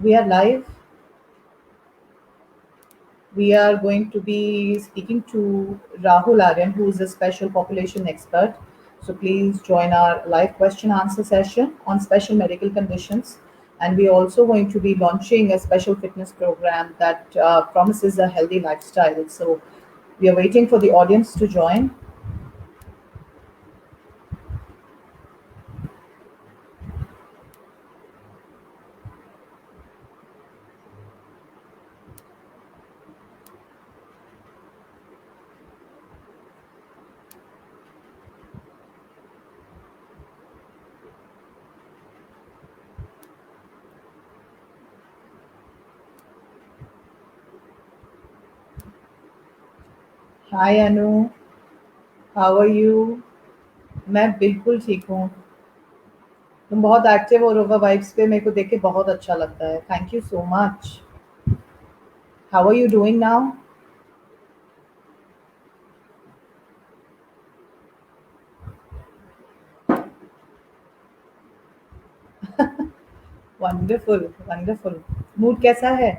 We are live. We are going to be speaking to Rahul Aryan, who is a special population expert. So please join our live question answer session on special medical conditions. And we're also going to be launching a special fitness program that promises a healthy lifestyle. So we are waiting for the audience to join. Hi Anu, how are you? मैं बिल्कुल ठीक हूँ। तुम बहुत active हो रोवा vibes पे, मेरे को देख के बहुत अच्छा लगता है। Thank you so much. How are you doing now? Wonderful wonderful. Mood कैसा है?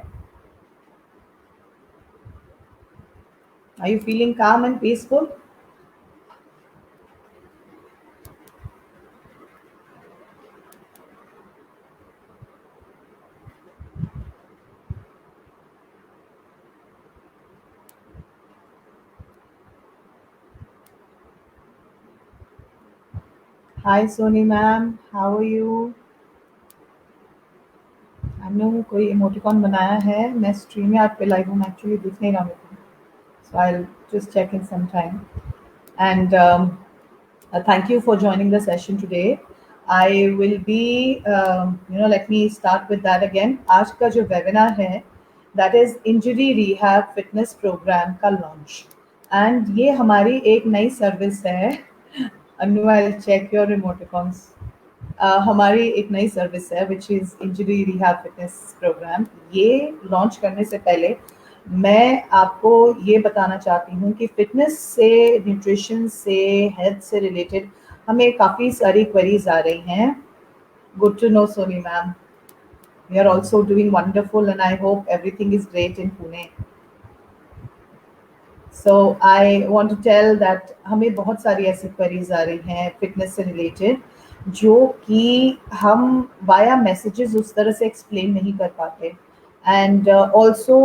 Are you feeling calm and peaceful? Hi Soni ma'am, how are you? हमने कोई इमोटिकॉन बनाया है। मैं स्ट्रीम यार्ड पे लाइव हूँ, एक्चुअली दिख नहीं रहा मेरे को, so I will just check in some time. And thank you for joining the session today. I will be, let me start with that again. आज का जो webinar है, that is Injury Rehab Fitness Program का launch. And ये हमारी एक नई service है। Anu, I'll check your emoticons. हमारी एक नई सर्विस है which is injury rehab fitness programme. ये लॉन्च करने से पहले मैं आपको ये बताना चाहती हूँ कि फिटनेस से, न्यूट्रिशन से, हेल्थ से रिलेटेड हमें काफ़ी सारी क्वेरीज आ रही हैं। Good to know Soni ma'am, we are also doing wonderful and I hope everything is great in Pune. So I want to tell that हमें बहुत सारी ऐसी क्वेरीज आ रही हैं फिटनेस से रिलेटेड, जो कि हम वाया मैसेजेस उस तरह से एक्सप्लेन नहीं कर पाते। एंड ऑल्सो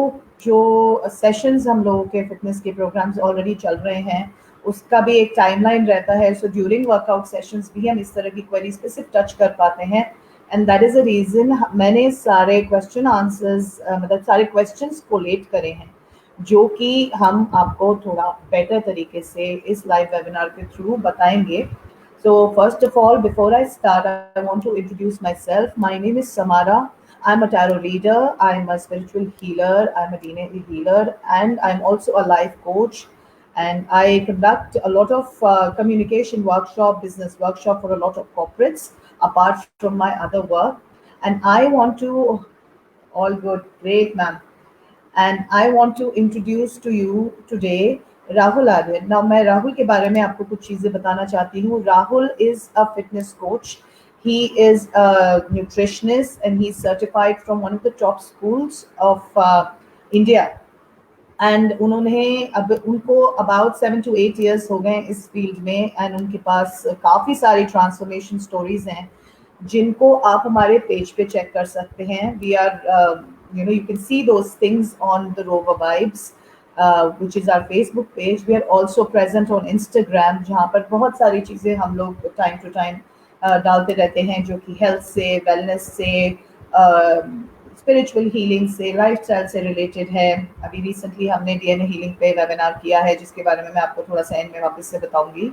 जो सेशंस हम लोगों के फिटनेस के प्रोग्राम्स ऑलरेडी चल रहे हैं, उसका भी एक टाइमलाइन रहता है। सो ड्यूरिंग वर्कआउट सेशंस भी हम इस तरह की क्वेरीज पे सिर्फ टच कर पाते हैं। And that is a reason मैंने सारे क्वेश्चन आंसर्स, मतलब सारे क्वेश्चंस कोलेट करे हैं, जो कि हम आपको थोड़ा बेटर तरीके से इस लाइव वेबिनार के थ्रू बताएंगे। So first of all, before I start, I want to introduce myself. My name is Samara. I'm a tarot reader. I'm a spiritual healer. I'm a DNA healer, and I'm also a life coach. And I conduct a lot of communication workshop, business workshop for a lot of corporates, apart from my other work. And I want to, all good, great, ma'am. And I want to introduce to you today Rahul Aryan. Now, मैं राहुल के बारे में आपको कुछ चीज़ें बताना चाहती हूँ। Rahul is a fitness coach. He is a nutritionist and he's certified from one of the top schools of India. And उन्होंने अब उनको अबाउट 7 to 8 years हो गए इस फील्ड में, एंड उनके पास काफ़ी सारी ट्रांसफॉर्मेशन स्टोरीज हैं जिनको आप हमारे पेज पे चेक कर सकते हैं। We are you can see those things on the Rova vibes which is our Facebook page. We are also present on Instagram, जहाँ पर बहुत सारी चीज़ें हम लोग टाइम टू टाइम डालते रहते हैं, जो कि हेल्थ से, वेलनेस से, स्पिरिचुअल हीलिंग से, लाइफस्टाइल से रिलेटेड है। अभी रिसेंटली हमने डीएनए हीलिंग पे वेबिनार किया है, जिसके बारे में मैं आपको थोड़ा सा एंड में वापस से बताऊंगी।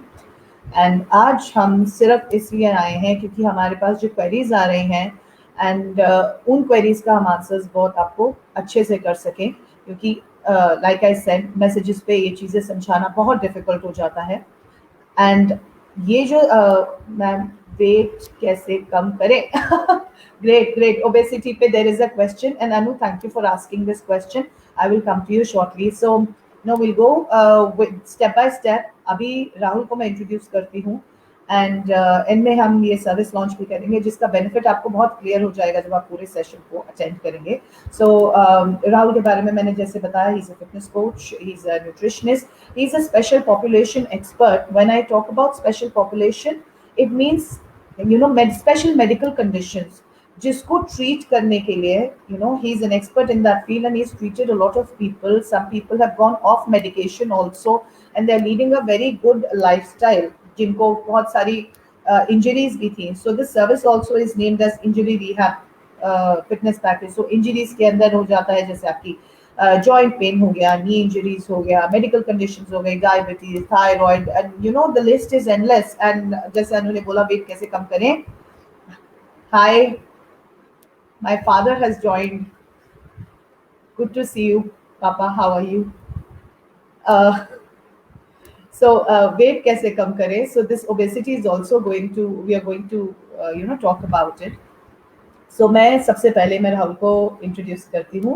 एंड आज हम सिर्फ इसलिए आए हैं क्योंकि हमारे पास जो क्वेरीज आ रही हैं, एंड उन क्वेरीज का हम आंसर्स बहुत आपको अच्छे से कर सकें, क्योंकि लाइक आई सेड, मैसेजेस पे ये चीज़ें समझाना बहुत डिफिकल्ट हो जाता है। एंड ये जो मैम, वेट कैसे कम करें? ग्रेट ग्रेट, ओबेसिटी पे there is a question, and Anu, thank you for asking this question. I will come to you shortly. So no, will go step by step. अभी राहुल को मैं इंट्रोड्यूस करती हूँ। एंड इनमें हम ये सर्विस लॉन्च भी करेंगे जिसका बेनिफिट आपको बहुत क्लियर हो जाएगा जब आप पूरे सेशन को अटेंड करेंगे. सो राहुल के बारे में मैंने जैसे बताया, he is a fitness coach, he is a nutritionist, he is a special population expert. When I talk about special population, it means special medical conditions जिसको ट्रीट करने के लिए, he is an expert in that field and he is treated a lot of people. Some people have gone off medication also and they are leading a very good lifestyle जिनको बहुत सारी injuries भी थी. So this service also is named as injury rehab fitness package. So injuries के अंदर हो जाता है जैसे आपकी जॉइंट पेन हो गया, नी इंजरीज हो गया, मेडिकल कंडीशंस हो गई, diabetes, thyroid, and the list is endless. And जैसे अनु ने बोला वेट कैसे कम करें. हाय, my father has joined. Good to see you, Papa. How are you? Uh, weight कैसे कम करें? So this obesity is also we are going to talk about it. So मैं सबसे पहले मैं राहुल को इंट्रोड्यूस करती हूँ.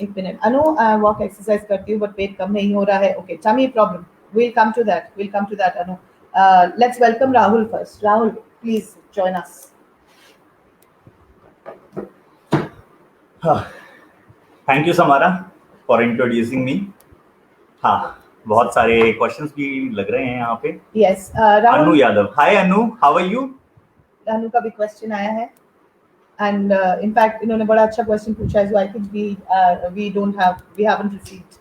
एक मिनट अनु, वॉक एक्सरसाइज करती हूँ बट वेट कम नहीं हो रहा है. Okay, tummy problem, we'll come to that Anu. Let's welcome Rahul first. Rahul, please join us. Thank you Samara for introducing me. हाँ, बहुत सारे क्वेश्चंस भी लग रहे हैं यहाँ पे. Yes, Anu Yadav. Hi Anu, how are you? Anu का भी क्वेश्चन आया है एंड इनफैक्ट इन्होंने बड़ा अच्छा क्वेश्चन पूछा है. So I think we haven't received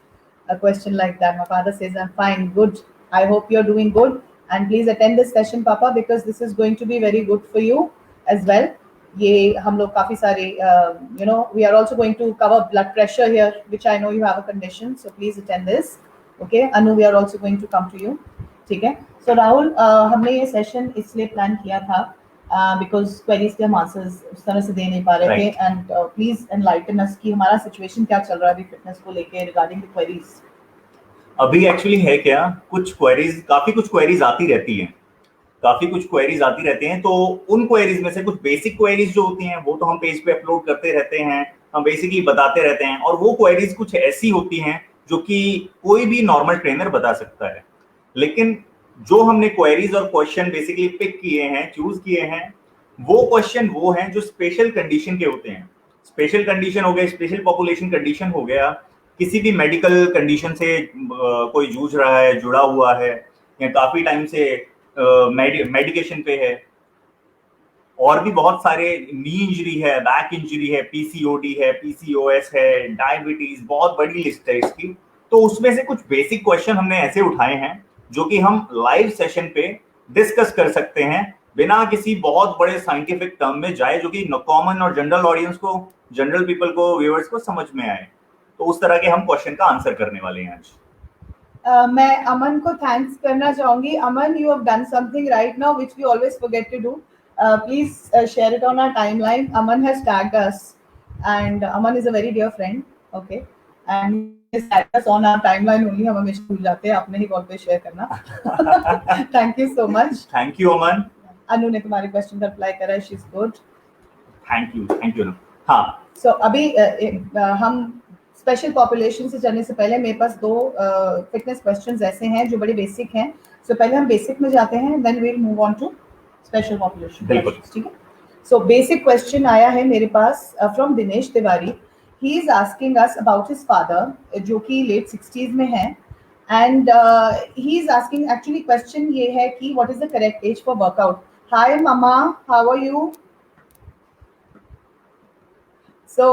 a question like that. My father says I'm fine, good. I hope you're doing good and please attend this session Papa because this is going to be very good for you as well. ये हम लोग काफी सारे we are also going to cover blood pressure here, which I know you have a condition, so please attend this. Okay Anu, we are also going to come to you. ठीक है. So Rahul, हमने ये session इसलिए plan किया था because queries के हम answers उस तरह से दे नहीं पा रहे थे एंड प्लीज एनलाइटन अस कि हमारा सिचुएशन क्या चल रहा है अभी फिटनेस को लेके रिगार्डिंग द क्वेरीज. अभी एक्चुअली है क्या, काफी कुछ क्वेरीज आती रहती हैं. तो उन क्वेरीज में से कुछ बेसिक क्वेरीज जो होती हैं वो तो हम पेज पे अपलोड करते रहते हैं, हम बेसिकली बताते रहते हैं. और वो क्वेरीज कुछ ऐसी होती हैं जो कि कोई भी नॉर्मल ट्रेनर बता सकता है. लेकिन जो हमने क्वेरीज और क्वेश्चन बेसिकली पिक किए हैं, चूज किए हैं, वो क्वेश्चन वो हैं जो स्पेशल कंडीशन के होते हैं. स्पेशल कंडीशन हो गया, स्पेशल पॉपुलेशन कंडीशन हो गया, किसी भी मेडिकल कंडीशन से कोई जूझ रहा है, जुड़ा हुआ है या काफी टाइम से मेडिकेशन पे है. और भी बहुत सारे, नी इंजरी है, बैक इंजरी है, पीसीओडी है, पीसीओएस है, डायबिटीज, बहुत बड़ी लिस्ट है इसकी. तो उसमें से कुछ बेसिक क्वेश्चन हमने ऐसे उठाए हैं जो कि हम लाइव सेशन पे डिस्कस कर सकते हैं बिना किसी बहुत बड़े साइंटिफिक टर्म में जाए, जो कि कॉमन और जनरल ऑडियंस को, जनरल पीपल को, व्यूअर्स को समझ में आए. तो उस तरह के हम क्वेश्चन का आंसर करने वाले हैं आज. मैं अमन को थैंक्स करना चाहूंगी. Aman, you have done something right now which we always forget to do. Please share it on our timeline. Aman has tagged us and Aman is a very dear friend. Okay, and tagged us on our timeline only. हम हमेशा भूल जाते हैं अपने ही wall पे share करना. Thank you so much. Thank you Aman. Anu ने तुम्हारे क्वेश्चन का रिप्लाई करा है. She is good. Thank you. हाँ, सो अभी हम स्पेशल पॉपुलेशन से जाने से पहले मेरे पास दो फिटनेस क्वेश्चंस ऐसे हैं जो बड़े बेसिक हैं. सो पहले हम बेसिक में जाते हैं, then we will move on to special population. ठीक है. सो बेसिक क्वेश्चन आया है मेरे पास from Dinesh Tiwari. He is asking us about his father जो कि लेट 60s में है and he is asking, actually question ये है कि what is the correct age for workout. Hi मामा, how are you? So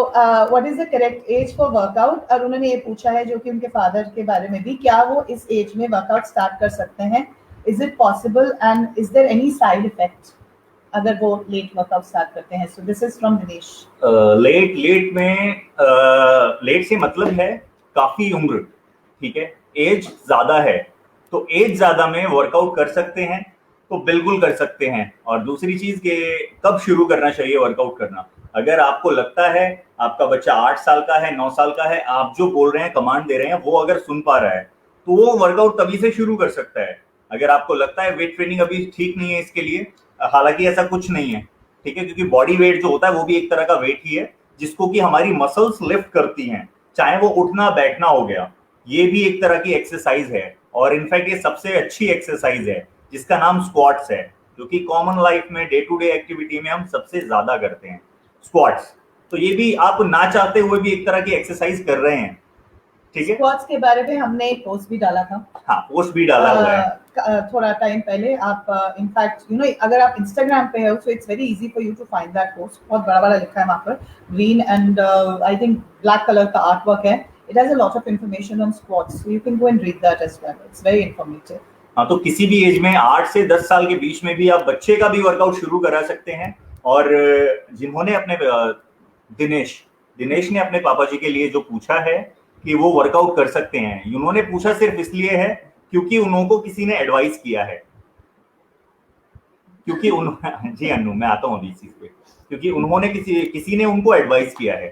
what is the correct age for workout? और उन्होंने ये पूछा है जो कि उनके फादर के बारे में भी, क्या वो इस एज में वर्कआउट स्टार्ट कर सकते हैं? Is it possible and is there any side effect अगर वो लेट वर्कआउट स्टार्ट करते हैं? So this is from Dinesh. Late में लेट से मतलब है काफी उम्र. ठीक है, एज ज्यादा है तो एज ज्यादा में वर्कआउट कर सकते हैं तो बिल्कुल कर सकते हैं. और दूसरी चीज के कब शुरू करना चाहिए वर्कआउट करना. अगर आपको लगता है आपका बच्चा 8 साल का है, 9 साल का है, आप जो बोल रहे हैं, कमांड दे रहे हैं, वो अगर सुन पा रहा है तो वो वर्कआउट तभी से शुरू कर सकता है. अगर आपको लगता है वेट ट्रेनिंग अभी ठीक नहीं है इसके लिए, हालांकि ऐसा कुछ नहीं है. ठीक है, क्योंकि बॉडी वेट जो होता है वो भी एक तरह का वेट ही है जिसको कि हमारी मसल्स लिफ्ट करती हैं, चाहे वो उठना बैठना हो गया. ये भी एक तरह की एक्सरसाइज है और इनफैक्ट ये सबसे अच्छी एक्सरसाइज है. जिसका नाम स्क्वाट्स है, जो कि कॉमन लाइफ में डे टू डे एक्टिविटी में हम सबसे ज्यादा करते हैं स्क्वाट्स। तो ये भी आप ना चाहते हुए भी एक तरह की एक्सरसाइज कर रहे हैं, ठीक है। स्क्वाट्स के बारे में हमने एक पोस्ट भी डाला था, हाँ, पोस्ट भी डाला हुआ है थोड़ा टाइम पहले। आप इनफैक्ट अगर आप इंस्टाग्राम पे हो, so it's very easy for you to find that post. बहुत बड़ा बड़ा लिखा है वहाँ पर, green and I think black colour का आर्ट वर्क है। It has a lot of information on squats, so you can go and read that as well. It's very informative. हाँ, तो किसी भी एज में 8 से 10 साल के बीच में भी आप बच्चे का भी वर्कआउट शुरू करा सकते हैं। और जिन्होंने अपने दिनेश ने अपने पापा जी के लिए जो पूछा है कि वो वर्कआउट कर सकते हैं, उन्होंने पूछा सिर्फ इसलिए है क्योंकि उनको किसी ने एडवाइस किया है। क्योंकि जी अनु, मैं आता हूँ अभी इस चीज पे। क्योंकि उन्होंने किसी ने उनको एडवाइस किया है,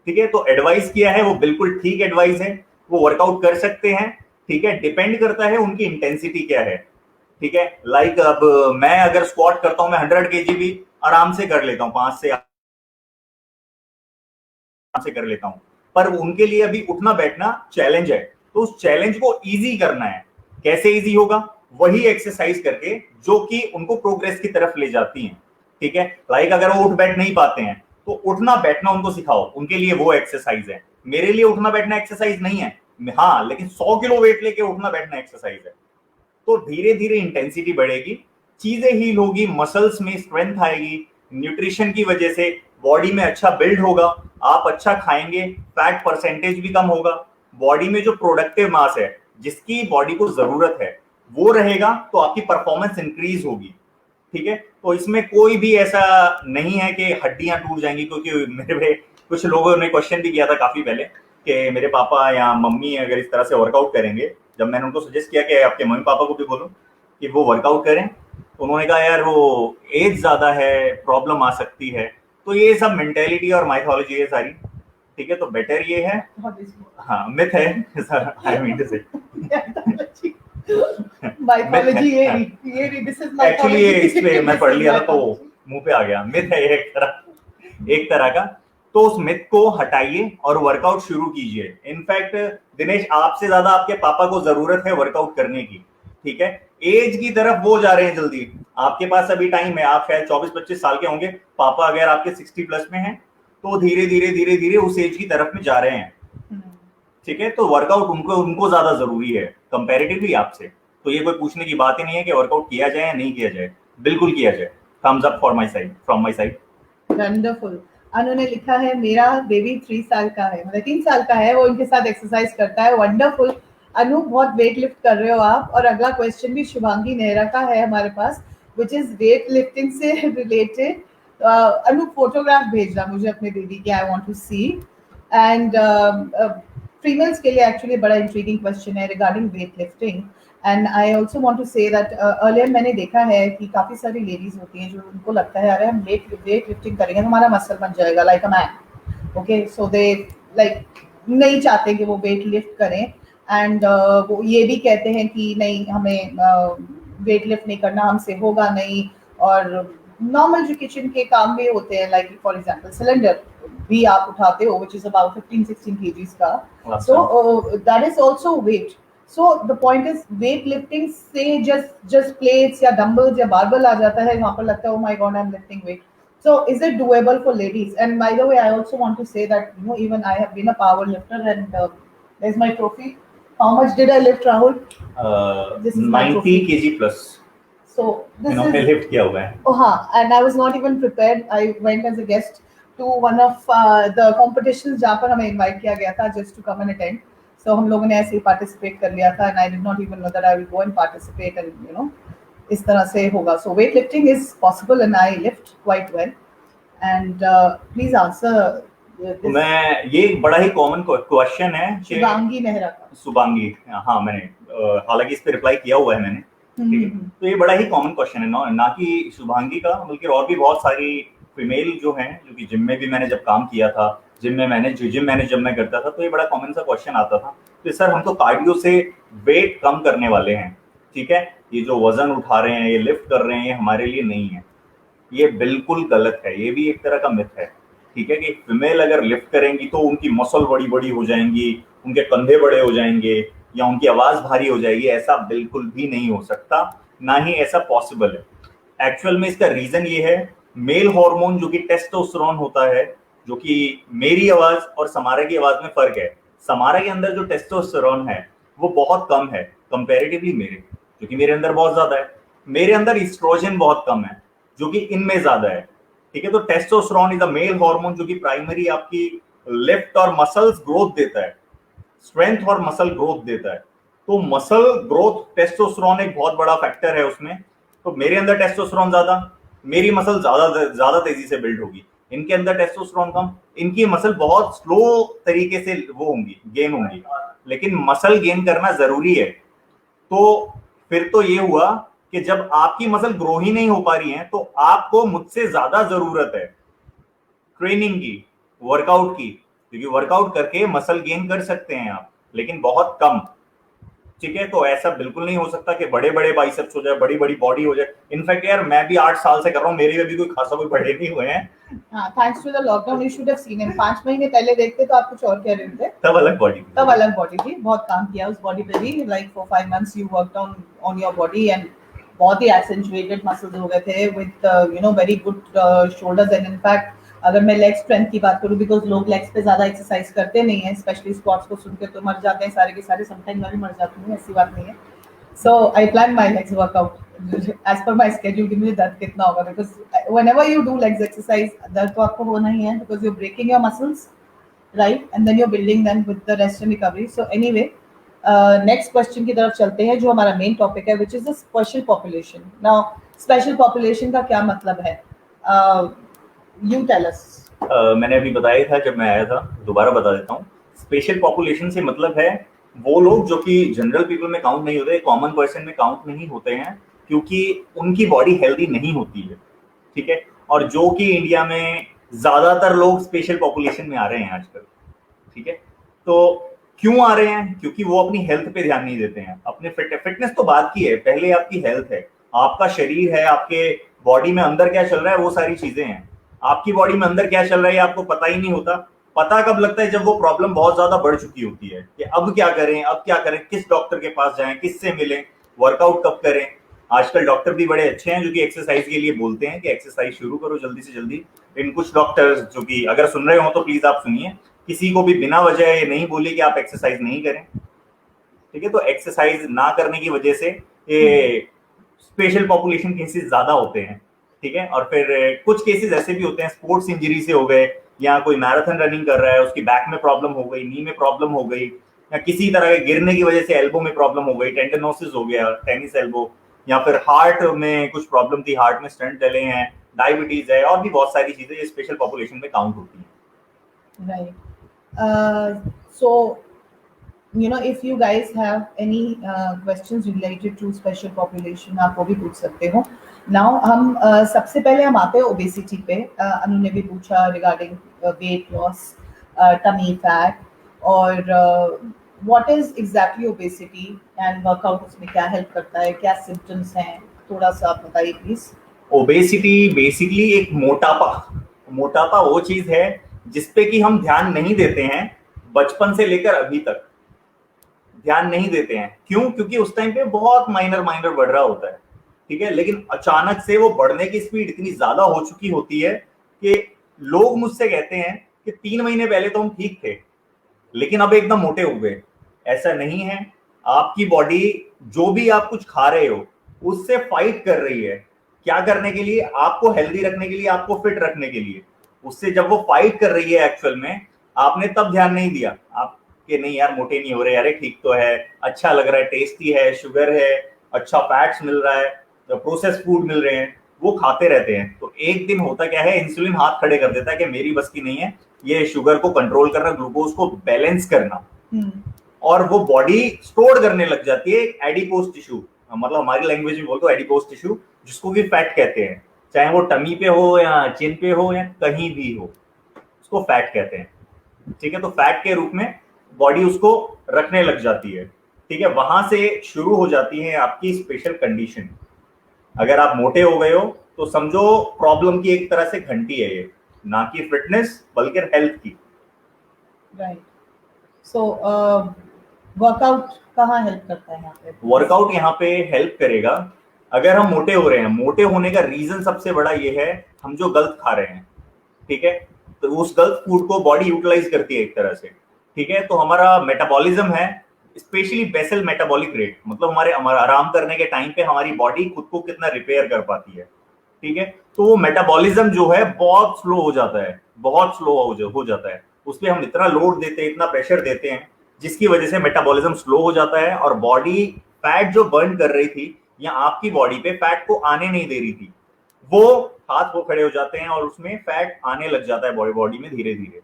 ठीक है। तो एडवाइस किया है, वो बिल्कुल ठीक एडवाइस है, वो वर्कआउट कर सकते हैं, ठीक है। डिपेंड करता है उनकी इंटेंसिटी क्या है, ठीक है। लाइक अब मैं अगर स्क्वाट करता हूं, मैं 100 केजी भी आराम से कर लेता हूँ, 5 से कर लेता हूं। पर उनके लिए अभी उठना बैठना चैलेंज है, तो उस चैलेंज को इजी करना है। कैसे इजी होगा? वही एक्सरसाइज करके जो कि उनको प्रोग्रेस की तरफ ले जाती हैं, ठीक है। लाइक अगर वो उठ बैठ नहीं पाते हैं, तो उठना बैठना उनको सिखाओ, उनके लिए वो एक्सरसाइज है। मेरे लिए उठना बैठना एक्सरसाइज नहीं है, हाँ, लेकिन 100 किलो वेट लेके उठना बैठना एक्सरसाइज है। तो धीरे धीरे इंटेंसिटी बढ़ेगी, चीजें हील होगी, मसल्स में स्ट्रेंथ आएगी, न्यूट्रिशन की वजह से बॉडी में अच्छा बिल्ड होगा, आप अच्छा खाएंगे, फैट परसेंटेज भी कम होगा, बॉडी में जो प्रोडक्टिव मास है जिसकी बॉडी को जरूरत है वो रहेगा, तो आपकी परफॉर्मेंस इंक्रीज होगी, ठीक है। तो इसमें कोई भी ऐसा नहीं है कि हड्डियां टूट जाएंगी, क्योंकि मेरे कुछ लोगों ने क्वेश्चन भी किया था काफी पहले कि मेरे पापा या मम्मी अगर इस तरह से वर्कआउट करेंगे, जब मैंने उनको सजेस्ट किया कि आपके मम्मी पापा को भी बोलो कि वो वर्कआउट करें, तो उन्होंने कहा यार वो एज ज्यादा है, प्रॉब्लम आ सकती है। तो ये सब मेंटेलिटी और माइथोलॉजी है सारी, ठीक है। तो बेटर ये है, हाँ, मिथ है सर, आई मीन टू से माइथोलॉजी ये दिस इज एक्चुअली ये इस पे मैं पढ़ लिया था तो मुंह पे आ गया। मिथ है एक तरह का। तो उस मिथ को हटाइए और वर्कआउट शुरू कीजिए। इनफैक्ट दिनेश, आपसे ज्यादा आपके पापा को जरूरत है वर्कआउट करने की, ठीक है। एज की तरफ वो जा रहे हैं जल्दी, आपके पास अभी टाइम है, आप शायद 24-25 साल के होंगे, पापा अगर आपके 60 प्लस में हैं, तो धीरे धीरे उस एज की तरफ में जा रहे हैं, ठीक है। तो वर्कआउट उनको ज्यादा जरूरी है कंपैरेटिवली आपसे। तो ये कोई पूछने की बात ही नहीं है कि वर्कआउट किया जाए या नहीं किया जाए, बिल्कुल किया जाए। Thumbs up for my side, from my side. Wonderful. Anu ने लिखा है मेरा बेबी 3 साल का है, मतलब 3 साल का है, वो इनके साथ एक्सरसाइज करता है। वंडरफुल अनु, बहुत वेट लिफ्ट कर रहे हो आप। और अगला क्वेश्चन भी शुभांगी नेहरा का है हमारे पास, विच इज वेट लिफ्टिंग से रिलेटेड। अनु फोटोग्राफ भेजना मुझे अपने बेबी की, I want to see. And females के लिए एक्चुअली बड़ा इंट्रीगिंग क्वेश्चन है regarding weight lifting. And I also want to say that earlier मैंने देखा है कि काफ़ी सारी लेडीज होती हैं जो उनको लगता है अरे हम वेट लिफ्टिंग करेंगे तो हमारा मसल बन जाएगा like a man, okay. So they like नहीं चाहते कि वो वेट लिफ्ट करें। एंड वो ये भी कहते हैं कि नहीं, हमें वेट लिफ्ट नहीं करना, हमसे होगा नहीं। और नॉर्मल जो किचन के काम भी होते हैं, लाइक फॉर एग्जांपल सिलेंडर भी आप उठाते हो विच इज अबाउट 15-16 kgs का, so that is also weight. So the point is weightlifting से just plates या dumbbells या barbell आ जाता है, वहाँ पर लगता है oh my god I'm lifting weight. So is it doable for ladies? And by the way, I also want to say that even I have been a power lifter, and there's my trophy. How much did I lift, Rahul? This is 90 kg plus. So this is lift किया हुआ है. Oh हाँ, and I was not even prepared. I went as a guest to one of the competitions जहाँ पर हमें invite किया गया था just to come and attend. So हम लोगों ने ऐसे ही पार्टिसिपेट कर लिया था, and I did not even know that I will go and participate, and इस तरह से होगा. So weightlifting is possible and I lift quite well. And please answer this. मैं ये बड़ा ही कॉमन क्वेश्चन है शुभांगी नेहरा का. शुभांगी, हाँ, मैंने हालांकि इस पे रिप्लाई किया हुआ है मैंने, ठीक है। तो ये बड़ा ही कॉमन क्वेश्चन है ना कि शुभांगी का, बल्कि और भी बहुत सारी फीमेल जो हैं, जो कि जिम में भी मैंने जब काम किया था, जिम मैंने जब मैं करता था, तो ये बड़ा कॉमन सा क्वेश्चन आता था कि सर हम तो कार्डियो से वेट कम करने वाले हैं, ठीक है, ये जो वजन उठा रहे हैं, ये लिफ्ट कर रहे हैं, ये हमारे लिए नहीं है। ये बिल्कुल गलत है, ये भी एक तरह का मिथ है, ठीक है। कि फीमेल अगर लिफ्ट करेंगी तो उनकी मसल बड़ी बड़ी हो जाएंगी, उनके कंधे बड़े हो जाएंगे या उनकी आवाज भारी हो जाएगी, ऐसा बिल्कुल भी नहीं हो सकता। ना ही ऐसा पॉसिबल है। एक्चुअल में इसका रीजन ये है, मेल हार्मोन जो कि टेस्टोस्टेरोन होता है, जो कि मेरी आवाज और समारा की आवाज में फर्क है। समारा के अंदर जो टेस्टोस्टेरोन है वो बहुत कम है कंपैरेटिवली मेरे, जो कि मेरे अंदर बहुत ज्यादा है। मेरे अंदर ईस्ट्रोजन बहुत कम है, जो कि इनमें ज्यादा है। ठीक है, तो testosterone is a male hormone जो कि प्राइमरी आपकी लिफ्ट और मसल्स ग्रोथ देता है, स्ट्रेंथ और मसल ग्रोथ देता है। तो मसल ग्रोथ टेस्टोस्टेरोन एक बहुत बड़ा फैक्टर है उसमें। तो मेरे अंदर टेस्टोस्टेरोन ज्यादा, मेरी मसल ज्यादा ज्यादा तेजी से बिल्ड होगी। इनके अंदर टेस्टोस्टेरोन कम, इनकी मसल बहुत स्लो तरीके से वो होंगी, गेन होंगी। लेकिन मसल गेन करना जरूरी है। तो फिर तो ये हुआ कि जब आपकी मसल ग्रो ही नहीं हो पा रही है, तो आपको मुझसे ज्यादा जरूरत है ट्रेनिंग की, वर्कआउट की, क्योंकि वर्कआउट करके मसल गेन कर सकते हैं आप, लेकिन बहुत कम। ठीक है, तो ऐसा बिल्कुल नहीं हो सकता कि बड़े बड़े बाइसेप्स हो जाए, बड़ी बड़ी बॉडी हो जाए। इनफैक्ट यार मैं भी 8 साल से कर रहा हूँ, मेरे में भी कोई खासा कोई बड़े नहीं हुए हैं। हाँ, thanks to the lockdown you should have seen him. 5 महीने पहले देखते तो आप कुछ और कह रहे थे। तब अलग बॉडी थी, तब अलग बॉडी थी, बहुत काम किया उस बॉडी पे भी। Like for 5 months you worked on your body and बहुत ही एक्सेंचुएटेड मसल्स हो गए थे with you know very good shoulders. And in fact अगर मैं लेग स्ट्रेंथ की बात करूं, बिकॉज लोग लेग्स पे ज्यादा एक्सरसाइज करते नहीं है, स्पेशली स्क्वाट्स को सुनकर तो मर जाते हैं सारे के सारे। समटाइम मैं भी मर जाती हूँ, ऐसी बात नहीं है। So I plan my legs workout as per my schedule कि मुझे दर्द कितना होगा, because whenever you do legs exercise दर्द तो आपको होना ही है, because you're breaking your muscles, right, and then you're building them with the rest and recovery. So anyway, next question की तरफ चलते हैं, जो हमारा main topic है, which is the special population. Now special population का क्या मतलब है? You tell us. मैंने अभी बताया था जब मैं आया था, दोबारा बता देता हूँ। स्पेशल पॉपुलेशन से मतलब है वो लोग जो कि जनरल पीपल में काउंट नहीं होते, कॉमन पर्सन में काउंट नहीं होते हैं, क्योंकि उनकी बॉडी हेल्दी नहीं होती है। ठीक है, और जो कि इंडिया में ज्यादातर लोग स्पेशल पॉपुलेशन में आ रहे हैं आजकल। ठीक है, तो क्यों आ रहे हैं? क्योंकि वो अपनी हेल्थ पे ध्यान नहीं देते हैं। अपने फिटनेस तो बात की है, पहले आपकी हेल्थ है, आपका शरीर है, आपके बॉडी में अंदर क्या चल रहा है वो सारी चीजें हैं। आपकी बॉडी में अंदर क्या चल रहा है आपको पता ही नहीं होता। पता कब लगता है? जब वो प्रॉब्लम बहुत ज्यादा बढ़ चुकी होती है कि अब क्या करें, अब क्या करें, किस डॉक्टर के पास जाएं, किससे मिलें, वर्कआउट कब करें। आजकल डॉक्टर भी बड़े अच्छे हैं जो कि एक्सरसाइज के लिए बोलते हैं कि एक्सरसाइज शुरू करो जल्दी से जल्दी। इन कुछ डॉक्टर्स जो कि अगर सुन रहे हो तो प्लीज आप सुनिए, किसी को भी बिना वजह ये नहीं बोले कि आप एक्सरसाइज नहीं करें। ठीक है, तो एक्सरसाइज ना करने की वजह से ये स्पेशल पॉपुलेशन केसेस ज्यादा होते हैं। ठीक है, और फिर कुछ केसेस ऐसे भी होते हैं स्पोर्ट्स इंजरी से हो गए, या कोई मैराथन रनिंग कर रहा है, उसकी बैक में प्रॉब्लम हो गई, नी में प्रॉब्लम हो गई, या किसी तरह के गिरने की वजह से एल्बो में प्रॉब्लम हो गई, टेंडनोसिस हो गया, टेनिस एल्बो, या फिर हार्ट में कुछ प्रॉब्लम थी, हार्ट में स्टंट डले हैं, डायबिटीज है, और भी बहुत सारी चीजें ये स्पेशल पॉपुलेशन में काउंट होती हैं। Right. So you know, if you guys have any questions related to special population, आप वो भी पूछ सकते हो। Now हम सबसे पहले हम आते हैं ओबेसिटी पे। अनु ने भी पूछा regarding weight loss, tummy fat, और what is exactly obesity and workout उसमें क्या हेल्प करता है, क्या सिम्टम्स हैं, थोड़ा सा आप बताइए प्लीज। ओबेसिटी बेसिकली एक मोटापा, मोटापा वो चीज है जिसपे कि हम ध्यान नहीं देते हैं, बचपन से लेकर अभी तक ध्यान नहीं देते हैं। क्यों? क्योंकि उस टाइम पे बहुत माइनर माइनर बढ़ रहा होता है। ठीक है, लेकिन अचानक से वो बढ़ने की स्पीड इतनी ज्यादा हो चुकी होती है कि लोग मुझसे कहते हैं कि 3 महीने पहले तो हम ठीक थे, लेकिन अब एकदम मोटे हो गए। ऐसा नहीं है, आपकी बॉडी जो भी आप कुछ खा रहे हो उससे फाइट कर रही है। क्या करने के लिए? आपको हेल्दी रखने के लिए, आपको फिट रखने के लिए। उससे जब वो फाइट कर रही है एक्चुअल में, आपने तब ध्यान नहीं दिया आप कि नहीं यार मोटे नहीं हो रहे, अरे ठीक तो है, अच्छा लग रहा है, टेस्टी है, शुगर है, अच्छा फैट्स मिल रहा है, प्रोसेस फूड मिल रहे हैं, वो खाते रहते हैं। तो एक दिन होता क्या है, इंसुलिन हाथ खड़े कर देता है कि मेरी बस की नहीं है ये शुगर को कंट्रोल करना, ग्लूकोज को बैलेंस करना। और वो बॉडी स्टोर करने लग जाती है एडिपोज टिश्यू, मतलब हमारी लैंग्वेज में बोलते हो एडिपोज टिश्यू, जिसको कि फैट कहते हैं। चाहे वो टमी पे हो या चिन पे हो या कहीं भी हो, उसको फैट कहते हैं। ठीक है, तो फैट के रूप में बॉडी उसको रखने लग जाती है। ठीक है, वहां से शुरू हो जाती है आपकी स्पेशल कंडीशन। अगर आप मोटे हो गए हो तो समझो प्रॉब्लम की एक तरह से घंटी है ये, ना कि फिटनेस बल्कि हेल्थ की। राइट। सो वर्कआउट कहाँ हेल्प करता है यहाँ पे? वर्कआउट यहाँ पे हेल्प करेगा अगर हम मोटे हो रहे हैं, मोटे होने का रीजन सबसे बड़ा ये है हम जो गलत खा रहे हैं, ठीक है। तो उस गलत फूड को बॉडी यूटिलाइज करती है एक तरह से, ठीक है। तो हमारा मेटाबॉलिज्म है, स्पेशली बेसल मेटाबॉलिक रेट, मतलब हमारा आराम करने के टाइम पे हमारी बॉडी खुद को कितना रिपेयर कर पाती है, ठीक है। तो वो मेटाबॉलिज्म जो है बहुत स्लो हो जाता है, बहुत स्लो हो जाता है। उस पर हम इतना लोड देते हैं, इतना प्रेशर देते हैं, जिसकी वजह से मेटाबॉलिज्म स्लो हो जाता है और बॉडी फैट जो बर्न कर रही थी या आपकी बॉडी पे फैट को आने नहीं दे रही थी, वो हाथ वो खड़े हो जाते हैं और उसमें फैट आने लग जाता है बॉडी में धीरे धीरे,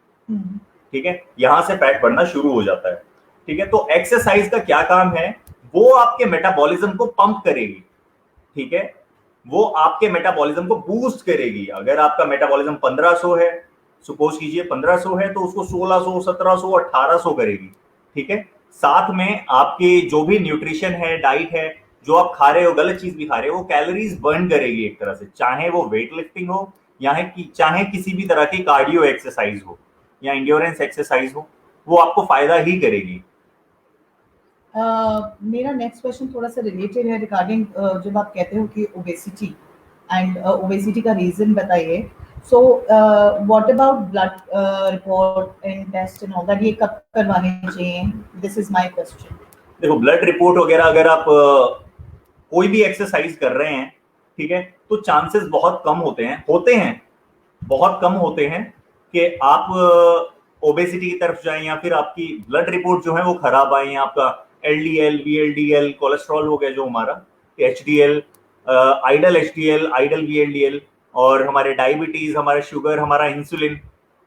ठीक है। यहां से फैट बढ़ना शुरू हो जाता है, ठीक है। तो एक्सरसाइज का क्या काम है, वो आपके मेटाबॉलिज्म को पंप करेगी, ठीक है। वो आपके मेटाबॉलिज्म को बूस्ट करेगी। अगर आपका मेटाबॉलिज्म 1500 है, सपोज कीजिए 1500 है, तो उसको 1600, 1700, 1800 करेगी, ठीक है। साथ में आपकी जो भी न्यूट्रिशन है, डाइट है, जो आप खा रहे हो, गलत चीज भी खा रहे हो, वो कैलोरीज बर्न करेगी एक तरह से, चाहे वो वेट लिफ्टिंग हो या चाहे किसी भी तरह की कार्डियो एक्सरसाइज हो या इंड्योरेंस एक्सरसाइज हो, वो आपको फायदा ही करेगी। मेरा नेक्स्ट क्वेश्चन थोड़ा सा रिलेटेड है रिगार्डिंग जब आप कहते हो कि ओबेसिटी एंड ओबेसिटी का रीजन बताइए। So what about blood report and test and all that, ये कब करवाने चाहिए? This is my question. देखो, ब्लड रिपोर्ट वगैरह अगर आप कोई भी एक्सरसाइज कर रहे हैं, ठीक है, तो चांसेस बहुत कम होते हैं बहुत कम होते हैं कि आप ओबेसिटी की तरफ जाएं या फिर आपकी ब्लड रिपोर्ट जो है वो खराब आए, आपका एलडीएल, वीएलडीएल, कोलेस्ट्रॉल हो गया जो हमारा, HDL, ideal HDL, ideal VLDL, और हमारे डायबिटीज, हमारा शुगर, हमारा इंसुलिन,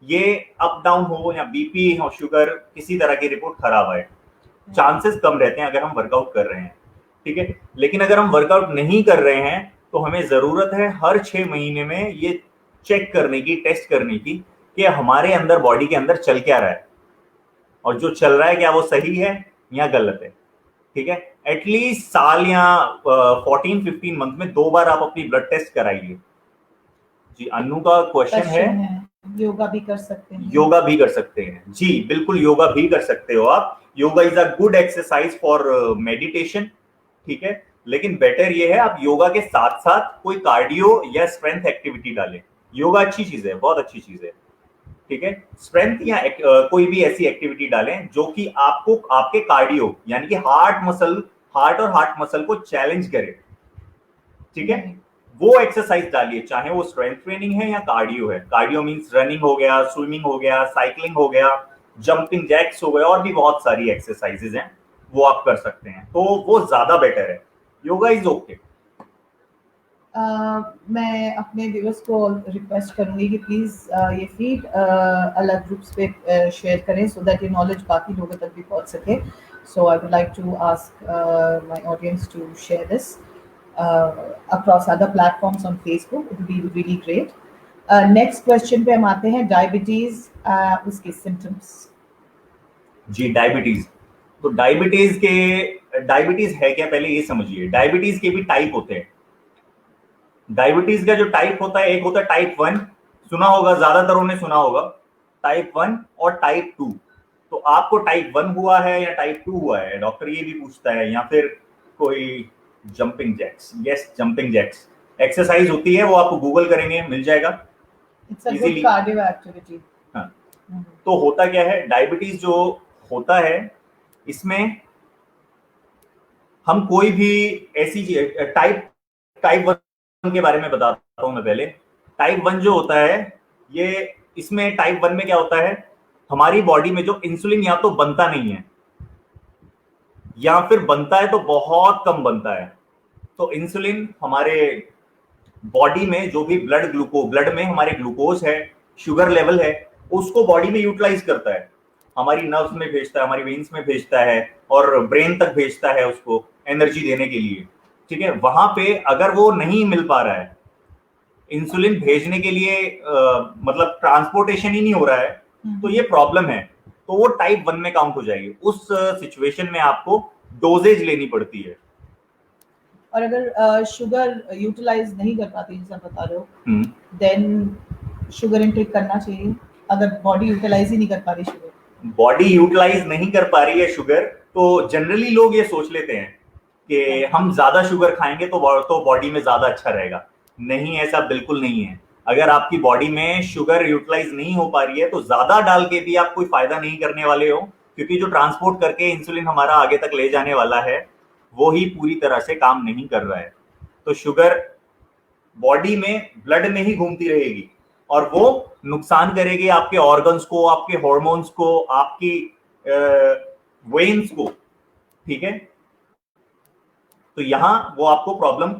ये अप डाउन हो, या बीपी और शुगर, किसी तरह की रिपोर्ट खराब आए, चांसेस कम रहते हैं अगर हम वर्कआउट कर रहे हैं, ठीक है। लेकिन अगर हम वर्कआउट नहीं कर रहे हैं तो हमें जरूरत है हर 6 महीने में ये चेक करने की, टेस्ट करने की कि हमारे अंदर, बॉडी के अंदर चल क्या रहा है, और जो चल रहा है क्या वो सही है या गलत है, ठीक है। एटलीस्ट साल या 14-15 मंथ में 2 बार आप अपनी ब्लड टेस्ट कराइए। जी, अन्नू का क्वेश्चन है योगा भी कर सकते हैं? योगा भी कर सकते हैं जी, बिल्कुल योगा भी कर सकते हो आप। Yoga is a good exercise for meditation, ठीक है। लेकिन बेटर ये है आप योगा के साथ साथ कोई कार्डियो या स्ट्रेंथ एक्टिविटी डालें। योगा अच्छी चीज है, बहुत अच्छी चीज है, ठीक है। स्ट्रेंथ या कोई भी ऐसी एक्टिविटी डालें जो कि आपको आपके कार्डियो यानी कि हार्ट और हार्ट मसल को चैलेंज करे, ठीक है। वो एक्सरसाइज डालिए, चाहे वो स्ट्रेंथ ट्रेनिंग है या कार्डियो है। कार्डियो मींस रनिंग हो गया, स्विमिंग हो गया, साइकिलिंग हो गया, जंपिंग जैक्स हो गए, और भी बहुत सारी एक्सरसाइजेज हैं वो आप कर सकते हैं, तो वो ज्यादा बेटर है। Yoga is okay. मैं अपने व्यूअर्स को रिक्वेस्ट करूंगी कि प्लीज़ ये फीड अलग ग्रुप्स पे शेयर करें सो दैट ये नॉलेज बाकी लोगों तक भी पहुंच सके। So I would like to ask my audience to share this across other platforms on Facebook. It would be really great. Next question पे हम आते हैं, डायबिटीज, उसके सिम्टम्स। जी, डायबिटीज, तो डायबिटीज है क्या, पहले ये समझिए। डायबिटीज के भी टाइप होते हैं। डायबिटीज का जो टाइप होता है, एक होता है टाइप 1, सुना होगा, ज्यादातरों ने सुना होगा, टाइप 1 और टाइप 2। तो आपको टाइप 1 हुआ है या टाइप 2 हुआ है, डॉक्टर ये भी पूछता है, या फिर कोई jumping jacks. Yes, jumping jacks exercise होती है, वो आप गूगल करेंगे मिल जाएगा इजीली। Cardio activity. हाँ, तो होता क्या है, डायबिटीज जो होता है इसमें हम कोई भी ऐसी टाइप 1 के बारे में बताता हूं मैं पहले। टाइप 1 जो होता है, ये इसमें टाइप 1 में क्या होता है, हमारी बॉडी में जो इंसुलिन या तो बनता नहीं है या फिर बनता है तो बहुत कम बनता है। तो इंसुलिन हमारे बॉडी में जो भी ब्लड में हमारे ग्लूकोज है, शुगर लेवल है, उसको बॉडी में यूटिलाइज करता है, हमारी नर्व्स में भेजता है, हमारी वेन्स में भेजता है, और ब्रेन तक भेजता है उसको एनर्जी देने के लिए, ठीक है। वहां पे अगर वो नहीं मिल पा रहा है, इंसुलिन भेजने के लिए मतलब ट्रांसपोर्टेशन ही नहीं हो रहा है, तो ये प्रॉब्लम है, तो वो टाइप 1 में काउंट हो जाएगी। उस सिचुएशन में आपको डोजेज लेनी पड़ती है। और अगर शुगर यूटिलाइज नहीं कर पाती, जैसा बता रहे हो, देन शुगर इनटेक करना चाहिए। अगर बॉडी यूटिलाइज ही नहीं कर पा रही शुगर, बॉडी यूटिलाइज नहीं कर पा रही है शुगर, तो जनरली लोग ये सोच लेते हैं कि हम ज्यादा शुगर खाएंगे तो बॉडी में ज्यादा अच्छा रहेगा। नहीं, ऐसा बिल्कुल नहीं है। अगर आपकी बॉडी में शुगर यूटिलाइज नहीं हो पा रही है तो ज्यादा डाल के भी आप कोई फायदा नहीं करने वाले हो, क्योंकि जो ट्रांसपोर्ट करके इंसुलिन हमारा आगे तक ले जाने वाला है वो ही पूरी तरह से काम नहीं कर रहा है। तो शुगर बॉडी में ब्लड में ही घूमती रहेगी और वो नुकसान करेगी आपके ऑर्गन्स को, आपके हॉर्मोन्स को, आपकी वेन्स को। ठीक है, तो यहां वो आपको प्रॉब्लम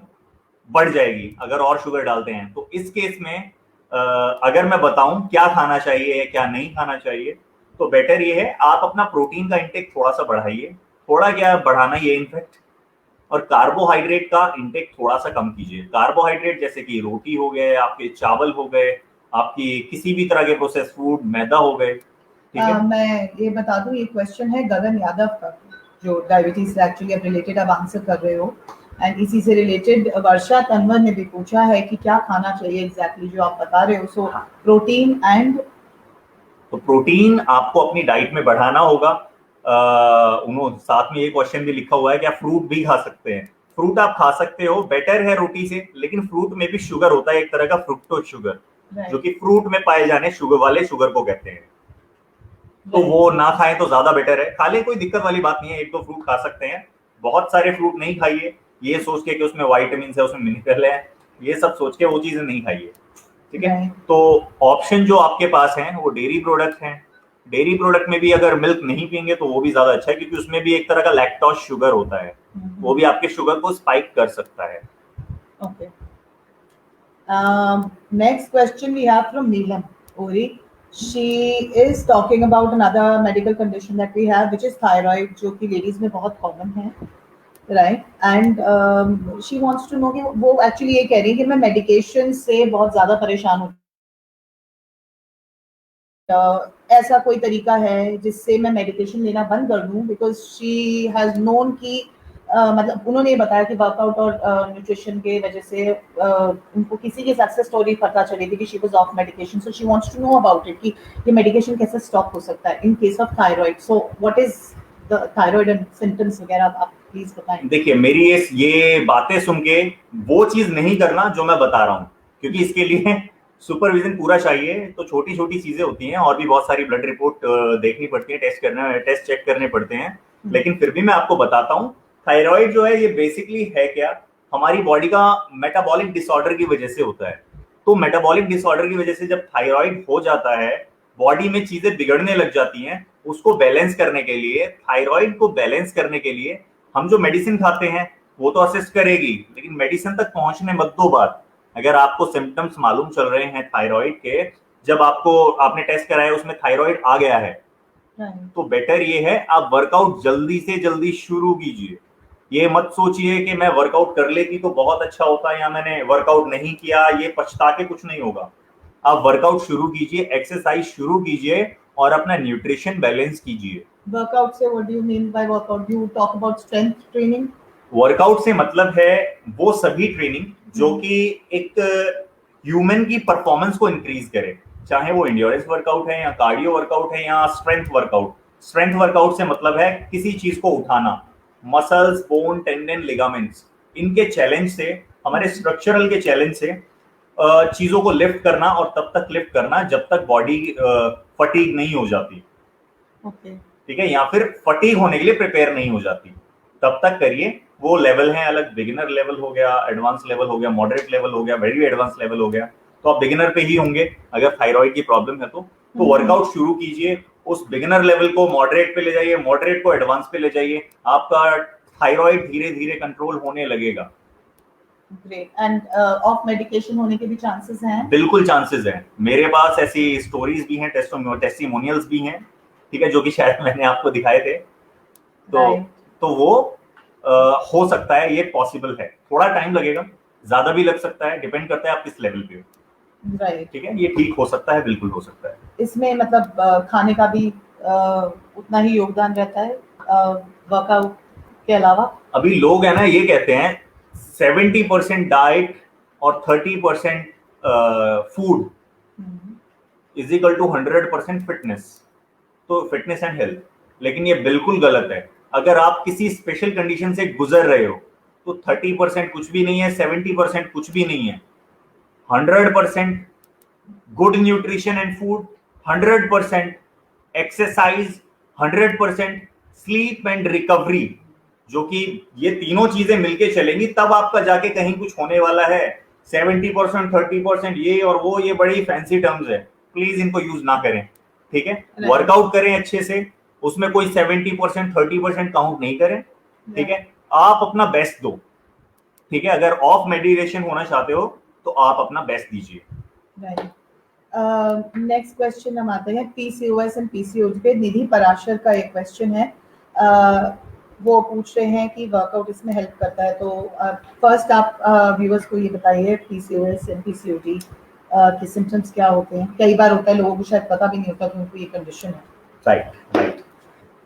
बढ़ जाएगी अगर और शुगर डालते हैं। तो इस केस में अगर मैं बताऊं क्या खाना चाहिए क्या नहीं खाना चाहिए, तो बेटर ये है आप अपना प्रोटीन का इंटेक थोड़ा सा बढ़ाइए, थोड़ा क्या बढ़ाना ही है इनफैक्ट, और कार्बोहाइड्रेट का इंटेक थोड़ा सा कम कीजिए। कार्बोहाइड्रेट जैसे कि रोटी हो गए, आपके चावल हो गए, आपकी किसी भी तरह के प्रोसेस फूड, मैदा हो गए। ठीक है, मैं ये बता दूं, ये क्वेश्चन है गगन यादव का, जो डायबिटीज से एक्चुअली अब रिलेटेड आप आंसर कर रहे हो, एंड इसी से रिलेटेड वर्षा तनवर ने भी पूछा है कि क्या खाना चाहिए एग्जैक्टली जो आप बता रहे हो। सो प्रोटीन एंड, तो प्रोटीन आपको अपनी डाइट में बढ़ाना होगा। उन्होंने साथ में ये क्वेश्चन भी लिखा हुआ है कि आप फ्रूट भी खा सकते हैं। फ्रूट आप खा सकते हो, बेटर है रोटी से, लेकिन फ्रूट में भी शुगर होता है, एक तरह का फ्रुक्टोज शुगर, जो कि फ्रूट में पाए जाने शुगर वाले शुगर को कहते हैं। तो वो ना खाएं तो ज्यादा बेटर है। खा ले, कोई दिक्कत वाली बात नहीं है, एक दो फ्रूट खा सकते हैं, बहुत सारे फ्रूट नहीं खाइए ये सोच के कि उसमें वाइटामिन है, उसमें मिनरल है, ये सब सोच के वो चीजें नहीं खाइए। ठीक है, तो ऑप्शन जो आपके पास हैं वो डेयरी प्रोडक्ट हैं। डेयरी प्रोडक्ट में भी अगर मिल्क नहीं पियेंगे तो वो भी ज्यादा अच्छा है, क्योंकि उसमें भी एक तरह का लैक्टोज शुगर होता है, वो भी आपके शुगर को स्पाइक कर सकता है। Okay, next question we have from Neelam Ori. She is talking about another medical condition that we have, which is thyroid, जो कि लेडीज में बहुत कॉमन है, right? And she wants to know कि वो एक्चुअली ये कह रही है कि मैं मेडिकेशन से बहुत ज़्यादा परेशान हूँ, ऐसा कोई तरीका है जिससे मैं मेडिकेशन लेना बंद कर दूँ? बिकॉज शी हैज़ नोन कि मतलब उन्होंने ये बताया कि वर्कआउट और न्यूट्रिशन के वजह से उनको किसी की सक्सेस स्टोरी पता चली थी कि she was off medication, so she wants to know about it कि ये मेडिकेशन कैसे स्टॉप हो सकता है in case of thyroid. So what is the thyroid and symptoms वगैरह आप प्लीज बताएं। देखिए, मेरी ये बातें सुन के वो चीज नहीं करना जो मैं बता रहा हूँ, क्योंकि इसके लिए सुपरविजन पूरा चाहिए। तो छोटी छोटी चीजें होती हैं, और भी बहुत सारी ब्लड रिपोर्ट देखनी पड़ती है, टेस्ट चेक करने पड़ते हैं, लेकिन फिर भी मैं आपको बताता हूँ। थायराइड जो है ये बेसिकली है क्या, हमारी बॉडी का मेटाबॉलिक डिसऑर्डर की वजह से होता है। तो मेटाबॉलिक डिसऑर्डर की वजह से जब थायराइड हो जाता है, बॉडी में चीजें बिगड़ने लग जाती हैं। उसको बैलेंस करने के लिए, थायराइड को बैलेंस करने के लिए हम जो मेडिसिन खाते हैं वो तो असिस्ट करेगी, लेकिन मेडिसिन तक पहुंचने मत दो बात। अगर आपको सिम्टम्स मालूम चल रहे हैं थायराइड के, जब आपने टेस्ट कराया उसमें थायराइड आ गया है, तो बेटर ये है आप वर्कआउट जल्दी से जल्दी शुरू कीजिए। ये मत सोचिए कि मैं वर्कआउट कर लेती तो बहुत अच्छा होता, या मैंने वर्कआउट नहीं किया, ये पछता के कुछ नहीं होगा। आप वर्कआउट शुरू कीजिए, एक्सरसाइज शुरू कीजिए, और अपना न्यूट्रिशन बैलेंस कीजिए। वर्कआउट से what do you mean by workout? You talk about strength training? Workout से मतलब है वो सभी ट्रेनिंग जो कि एक ह्यूमन की परफॉर्मेंस को इंक्रीज करे, चाहे वो इंड्योरेंस वर्कआउट है या कार्डियो वर्कआउट है या स्ट्रेंथ वर्कआउट। स्ट्रेंथ वर्कआउट से मतलब है किसी चीज को उठाना, मसल्स, बोन, टेंडन, लिगामेंट्स, इनके चैलेंज से, हमारे स्ट्रक्चरल के चैलेंज से चीजों को लिफ्ट करना, और तब तक लिफ्ट करना जब तक बॉडी फटीग नहीं हो जाती। ठीक है, या फिर फटीग होने के लिए प्रिपेयर नहीं हो जाती, तब तक करिए। वो लेवल है अलग, बिगिनर लेवल हो गया, एडवांस लेवल हो गया, मॉडरेट लेवल हो गया, वेरी एडवांस लेवल हो गया। तो आप बिगिनर पे ही होंगे अगर थायराइड की प्रॉब्लम है तो वर्कआउट शुरू कीजिए, उस बिगिनर लेवल को मॉडरेट पे ले जाइए, मॉडरेट को एडवांस पे ले जाइए, आपका थायराइड धीरे धीरे कंट्रोल होने लगेगा। ग्रेट। एंड ऑफ मेडिकेशन होने के भी चांसेस हैं? बिल्कुल चांसेस हैं, मेरे पास ऐसी स्टोरीज भी हैं, टेस्टिमोनियल्स भी हैं, ठीक है, जो कि शायद मैंने आपको दिखाए थे। तो वो हो सकता है, ये पॉसिबल है। थोड़ा टाइम लगेगा, ज्यादा भी लग सकता है, डिपेंड करता है आप किस लेवल पे हो। राइट, ठीक है, ये ठीक हो सकता है, बिल्कुल हो सकता है। इसमें मतलब खाने का भी उतना ही योगदान रहता है वर्कआउट के अलावा? अभी लोग है ना ये कहते हैं 70% डाइट और 30% food is equal to 100% fitness, तो फिटनेस एंड हेल्थ, लेकिन ये बिल्कुल गलत है। अगर आप किसी स्पेशल कंडीशन से गुजर रहे हो तो 30% कुछ भी नहीं है, 70% कुछ भी नहीं है। 100% good nutrition and food, 100% exercise, 100% sleep and recovery, जो कि ये तीनों चीजें मिलके चलेंगी तब आपका जाके कहीं कुछ होने वाला है। 70%, 30% ये और वो, ये बड़ी फैंसी टर्म्स है, प्लीज इनको यूज ना करें, ठीक है। वर्कआउट करें अच्छे से, उसमें कोई 70%, 30% काउंट नहीं करें, ठीक है। आप अपना बेस्ट दो, ठीक है। अगर ऑफ मेडिटेशन होना चाहते हो तो आप अपना बेस्ट दीजिए। नेक्स्ट क्वेश्चन हम आते हैं पीसीओएस एंड पीसीओडी पे। निधि पराशर का एक क्वेश्चन है, वो पूछ रहे हैं कि वर्कआउट इसमें हेल्प करता है। तो फर्स्ट आप व्यूअर्स को ये बताइए पीसीओएस एंड पीसीओडी के सिम्टम्स क्या होते हैं। कई बार होता है लोगों को शायद पता भी नहीं होता कि उनको ये कंडीशन है। राइट।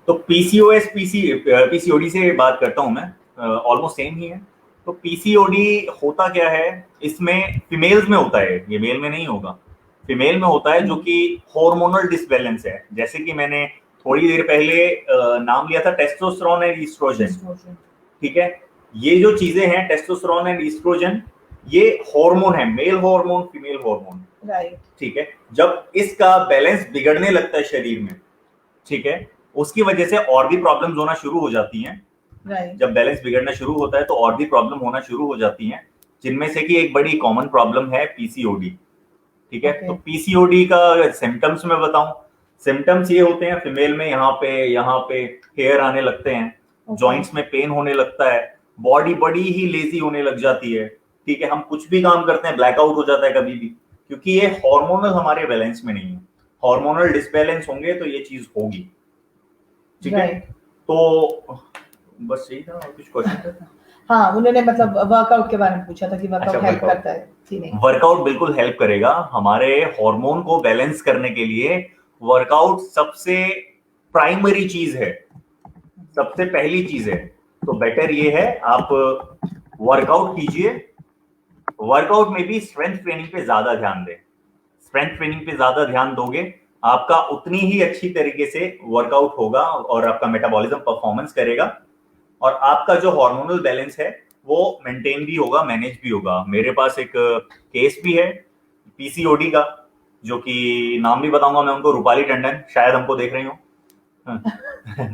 तो पीसीओएस पीसीओडी से बात करता हूं मैं, ऑलमोस्ट सेम ही है। तो पीसीओडी होता क्या है, इसमें फीमेल्स में होता है, ये मेल में नहीं होगा। फीमेल में होता है जो कि हार्मोनल डिसबैलेंस है। जैसे कि मैंने थोड़ी देर पहले नाम लिया था टेस्टोस्टेरोन एंड ईस्ट्रोजन, ठीक है। ये जो चीजें हैं टेस्टोस्टेरोन एंड ईस्ट्रोजन, ये हार्मोन है, male hormone, female hormone, right, ठीक है। जब इसका बैलेंस बिगड़ने लगता है शरीर में, ठीक है, उसकी वजह से और भी प्रॉब्लम्स होना शुरू हो जाती हैं। जब बैलेंस बिगड़ना शुरू होता है तो और भी प्रॉब्लम होना शुरू हो जाती हैं, जिनमें से कि एक बड़ी कॉमन प्रॉब्लम है पीसीओडी, ठीक है। तो पीसीओडी का सिम्टम्स मैं बताऊं, सिम्टम्स ये होते हैं फीमेल में, यहाँ पे हेयर आने लगते हैं, जॉइंट्स में पेन होने लगता है, बॉडी बड़ी ही लेजी होने लग जाती है, ठीक है। हम कुछ भी काम करते हैं ब्लैकआउट हो जाता है कभी भी, क्योंकि ये हार्मोनल हमारे बैलेंस में नहीं है। हार्मोनल डिसबैलेंस होंगे तो ये चीज होगी, ठीक है। तो बस यही था, और कुछ क्वेश्चन था? हाँ, उन्होंने मतलब वर्कआउट के बारे में पूछा था कि वर्कआउट हेल्प करता है कि नहीं। वर्कआउट बिल्कुल हेल्प करेगा हमारे हार्मोन को बैलेंस करने के लिए। वर्कआउट सबसे प्राइमरी चीज है, सबसे पहली चीज है। तो बेटर ये है आप वर्कआउट कीजिए। वर्कआउट में भी स्ट्रेंथ ट्रेनिंग पे ज्यादा ध्यान दें। स्ट्रेंथ ट्रेनिंग पे ज्यादा ध्यान दोगे, आपका उतनी ही अच्छी तरीके से वर्कआउट होगा और आपका मेटाबॉलिज्म परफॉर्मेंस करेगा, और आपका जो हार्मोनल बैलेंस है वो मेंटेन भी होगा, मैनेज भी होगा। मेरे पास एक केस भी है पीसीओडी का, जो कि नाम भी बताऊंगा मैं उनको, रूपाली टंडन, शायद हमको देख रही हो।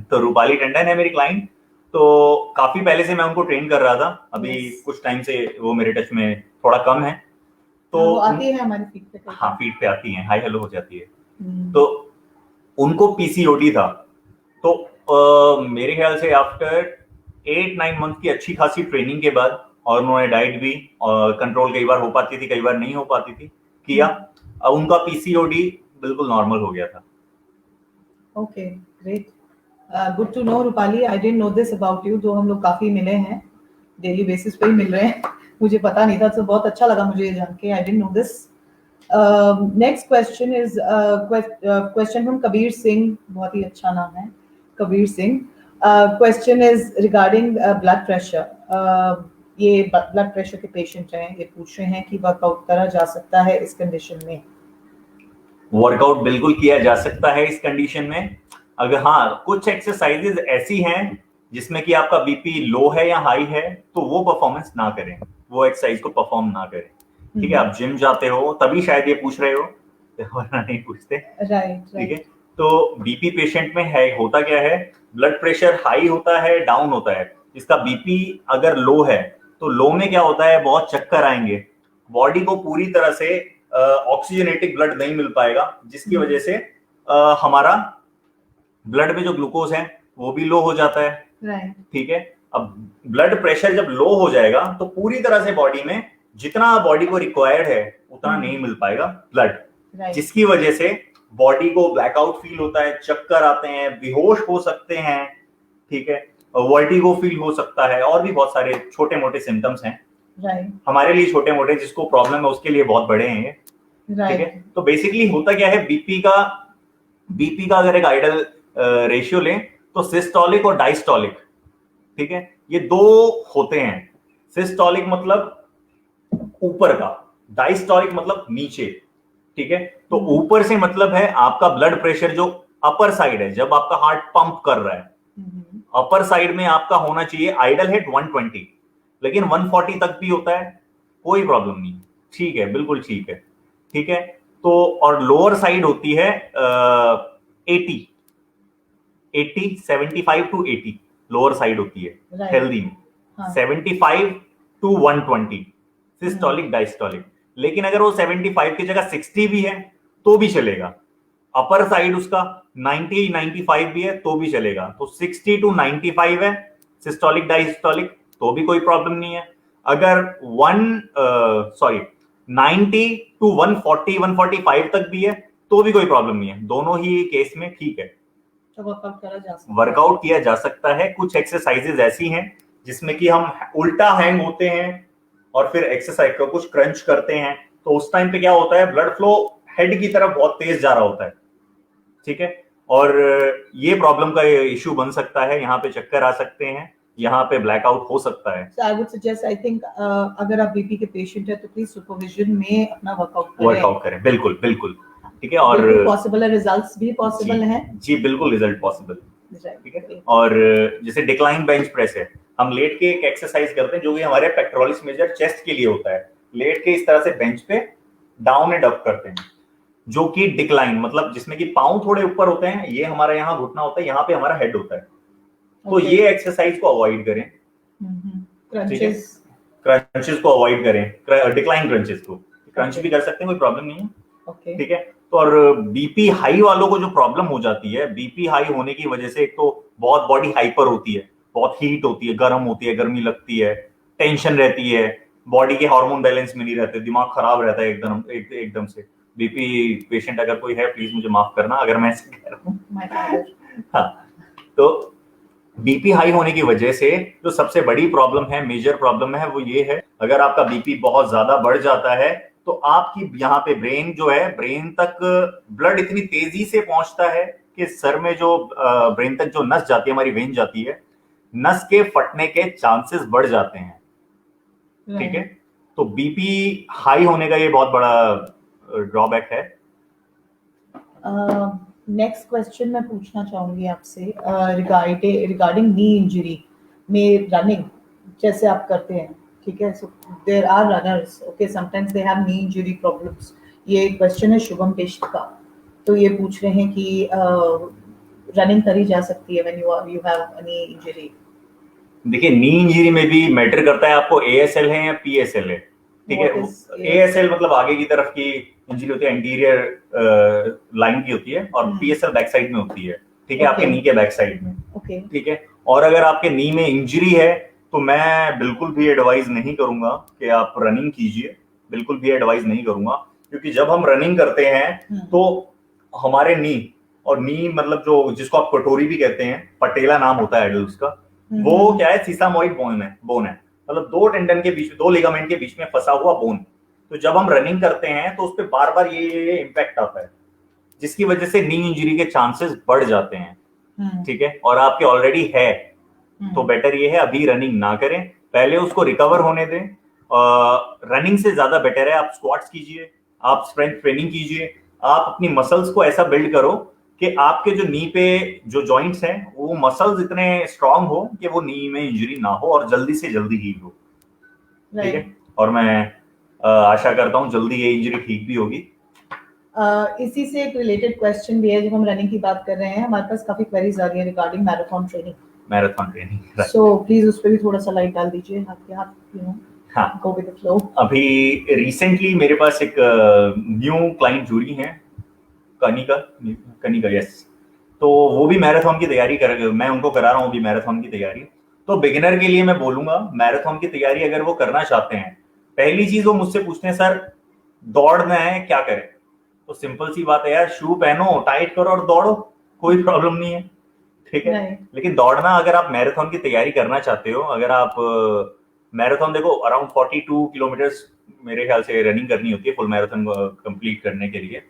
तो रूपाली टंडन है मेरी क्लाइंट। तो काफी पहले से मैं उनको ट्रेन कर रहा था, अभी कुछ टाइम से वो मेरे टच में थोड़ा कम है। तो आती है हमारी फीड पे, हाँ फीड पे आती है, हाई हेलो हो जाती है। तो उनको पीसीओडी था। तो मेरे ख्याल से आफ्टर 8-9 मंथ की अच्छी खासी ट्रेनिंग के बाद, और उन्होंने डाइट भी कंट्रोल कई बार हो पाती थी, कई बार नहीं हो पाती थी, किया, अब उनका पीसीओडी बिल्कुल नॉर्मल हो गया था। Okay, great, good to know Rupali. I didn't know this about you, जो हम लोग काफी मिले हैं, डेली बेसिस पे ही मिल रहे हैं। मुझे पता नहीं था, तो बहुत अच्छा लगा मुझे ये जान के। आई didn't know this. Next question is question from Kabir Singh, बहुत ही अच्छा नाम है, Kabir Singh. Question is regarding blood pressure. ये ब्लड प्रेशर के पेशेंट हैं, ये पूछ रहे हैं कि वर्कआउट करा जा सकता है इस कंडीशन में। वर्कआउट बिल्कुल किया जा सकता है इस कंडीशन में। अगर हाँ कुछ एक्सरसाइजेज ऐसी हैं जिसमें कि आपका बीपी लो है या हाई है, तो वो परफॉर्मेंस ना करें, वो एक्सरसाइज को परफॉर्म ना करें, ठीक है। आप जिम जाते हो तभी शायद ये पूछ रहे हो, वरना नहीं पूछते, राइट, ठीक है। तो बीपी पेशेंट में है, होता क्या है, ब्लड प्रेशर हाई होता है, डाउन होता है। इसका बीपी अगर लो है तो लो में क्या होता है, बहुत चक्कर आएंगे, बॉडी को पूरी तरह से ऑक्सीजनेटिक ब्लड नहीं मिल पाएगा, जिसकी वजह से हमारा ब्लड में जो ग्लूकोज है वो भी लो हो जाता है, ठीक है। अब ब्लड प्रेशर जब लो हो जाएगा तो पूरी तरह से बॉडी में जितना बॉडी को रिक्वायर्ड है उतना नहीं मिल पाएगा ब्लड, जिसकी वजह से बॉडी को ब्लैकआउट फील होता है, चक्कर आते हैं, बेहोश हो सकते हैं, ठीक है, वर्टिगो फील हो सकता है, और भी बहुत सारे छोटे मोटे सिम्टम्स हैं। हमारे लिए छोटे मोटे, जिसको प्रॉब्लम है उसके लिए बहुत बड़े हैं, ठीक है। तो बेसिकली होता क्या है, बीपी का अगर एक आइडल रेशियो लें तो सिस्टोलिक और डायस्टोलिक, ठीक है, ये दो होते हैं। सिस्टोलिक मतलब ऊपर का, डायस्टोलिक मतलब नीचे, ठीक है। तो ऊपर से मतलब है आपका ब्लड प्रेशर जो अपर साइड है, जब आपका हार्ट पंप कर रहा है, अपर साइड में आपका होना चाहिए आइडल हेड 120, लेकिन 140 तक भी होता है, कोई प्रॉब्लम नहीं, ठीक है, बिल्कुल ठीक है, ठीक है। तो और लोअर साइड होती है 80, 75 टू 80 लोअर साइड होती है हेल्दी में, 75 टू 120 सिस्टोलिक डायस्टोलिक। लेकिन अगर वो 75 की जगह 60 भी है तो भी चलेगा, अपर साइड उसका 90 95 भी है तो भी चलेगा। तो 60 टू 95 है सिस्टोलिक डायस्टोलिक तो भी कोई प्रॉब्लम नहीं है। अगर 90 टू 140 145 तक भी है तो भी कोई प्रॉब्लम नहीं है, दोनों ही केस में ठीक है, वर्कआउट किया जा सकता है। कुछ एक्सरसाइजेज ऐसी हैं जिसमें कि हम उल्टा हैंग होते हैं और फिर एक्सरसाइज का कुछ क्रंच करते हैं, तो उस टाइम पे क्या होता है, ब्लड फ्लो हेड की तरफ बहुत तेज जा रहा होता है, ठीक है, और ये प्रॉब्लम का इश्यू बन सकता है, यहाँ पे चक्कर आ सकते हैं, यहाँ पे ब्लैकआउट हो सकता है। So I would suggest, I think, अगर आप बीपी के पेशेंट है तो प्लीज सुपरविजन में अपना वर्कआउट करें, बिल्कुल बिल्कुल, ठीक है। और पॉसिबल है, रिजल्ट्स भी पॉसिबल हैं जी, बिल्कुल रिजल्ट पॉसिबल, ठीक है। और जैसे डिक्लाइन बेंच प्रेस है, हम लेट के एक एक्सरसाइज करते हैं जो कि हमारे पेक्टोरलिस मेजर चेस्ट के लिए होता है, लेट के इस तरह से बेंच पे डाउन एंड अप करते हैं, जो कि डिक्लाइन मतलब जिसमें कि पांव थोड़े ऊपर होते हैं, ये हमारा यहाँ घुटना होता है, यहाँ पे हमारा हेड होता है, तो ये एक्सरसाइज को अवॉइड करें, क्रंचेस को अवॉइड करें, डिक्लाइन क्रंचेस को, क्रंच भी कर सकते हैं, कोई प्रॉब्लम नहीं है, ठीक है। तो और बीपी हाई वालों को जो प्रॉब्लम हो जाती है, बीपी हाई होने की वजह से एक तो बहुत बॉडी हाइपर होती है, बहुत हीट होती है, गर्म होती है, गर्मी लगती है, टेंशन रहती है, बॉडी के हार्मोन बैलेंस में नहीं रहते, दिमाग खराब रहता है एकदम से। बीपी पेशेंट अगर कोई है प्लीज मुझे माफ करना अगर मैं ऐसे कह रहा हूँ। हाँ, तो बीपी हाई होने की वजह से जो सबसे बड़ी प्रॉब्लम है, मेजर प्रॉब्लम है, वो ये है, अगर आपका बीपी बहुत ज्यादा बढ़ जाता है तो आपकी यहाँ पे ब्रेन जो है, ब्रेन तक ब्लड इतनी तेजी से पहुंचता है कि सर में जो ब्रेन तक जो नस जाती है, हमारी वेन जाती है, नस के फटने के चांसेस बढ़ जाते हैं, ठीक है। तो बीपी हाई होने का ये बहुत बड़ा ड्रॉबैक है। नेक्स्ट क्वेश्चन मैं पूछना चाहूंगी आपसे रिगार्डिंग नी इंजरी में रनिंग जैसे आप करते हैं, ठीक है। So there are runners, okay, sometimes they have knee injury problems. ये क्वेश्चन है शुभम पेश का, तो ये पूछ रहे हैं कि रनिंग करी जा सकती है when you have knee injury. देखिए, नी इंजरी में भी मैटर करता है आपको एएसएल है या पीएसएल है, ठीक है। एएसएल मतलब आगे की तरफ की इंजरी होती है, एंटीरियर लाइन की होती है, और पीएसएल बैक साइड में होती है, ठीक है, आपके नी के बैक साइड में, ठीक है। और अगर आपके नी में इंजरी है तो मैं बिल्कुल भी एडवाइज नहीं करूंगा कि आप रनिंग कीजिए, बिल्कुल भी एडवाइज नहीं करूंगा, क्योंकि जब हम रनिंग करते हैं तो हमारे नी, और नी मतलब जो जिसको आप कटोरी भी कहते हैं, पटेला नाम होता है उसका, वो क्या है, सीसामोइड बोन है, मतलब दो टेंडन के बीच, दो लिगामेंट के बीच में फंसा हुआ बोन। तो जब हम रनिंग करते हैं तो उस पर बार बार ये इम्पैक्ट आता है, जिसकी वजह से नी इंजरी के चांसेस बढ़ जाते हैं, ठीक है। और आपके ऑलरेडी है तो बेटर ये है अभी रनिंग ना करें, पहले उसको रिकवर होने दें। रनिंग से ज्यादा बेटर है आप स्क्वाट्स कीजिए, आप स्ट्रेंथ ट्रेनिंग कीजिए, आप अपनी मसल्स को ऐसा बिल्ड करो कि आपके जो नी पे जो जॉइंट्स हैं वो मसल्स इतने स्ट्रांग हो कि वो नी में इंजरी ना हो और जल्दी से जल्दी हील हो, ठीक है। और मैं आशा करता हूँ जल्दी ये इंजरी ठीक भी होगी। इसी से एक रिलेटेड क्वेश्चन भी है, जब हम रनिंग की बात कर रहे हैं हमारे पास काफी क्वेरीज आ रही है regarding marathon training, so please उस पर भी थोड़ा सा लाइट डाल दीजिए आपके हाथ, यू नो, हाँ, गो विद द फ्लो। अभी रिसेंटली मेरे पास एक न्यू क्लाइंट जुड़ी है, कनिका, यस, तो वो भी मैराथन की तैयारी कर, मैं उनको करा रहा हूँ अभी मैराथन की तैयारी। तो बिगिनर के लिए मैं बोलूंगा, मैराथन की तैयारी अगर वो करना चाहते हैं, पहली चीज वो मुझसे पूछते हैं, सर दौड़ना है क्या करें? तो सिंपल सी बात है यार, शू पहनो, टाइट करो और दौड़ो, कोई प्रॉब्लम नहीं है, ठीक है। लेकिन दौड़ना, अगर आप मैराथन की तैयारी करना चाहते हो, अगर आप मैराथन, देखो अराउंड 42 किलोमीटर्स मेरे ख्याल से रनिंग करनी होती है फुल मैराथन कंप्लीट करने के लिए।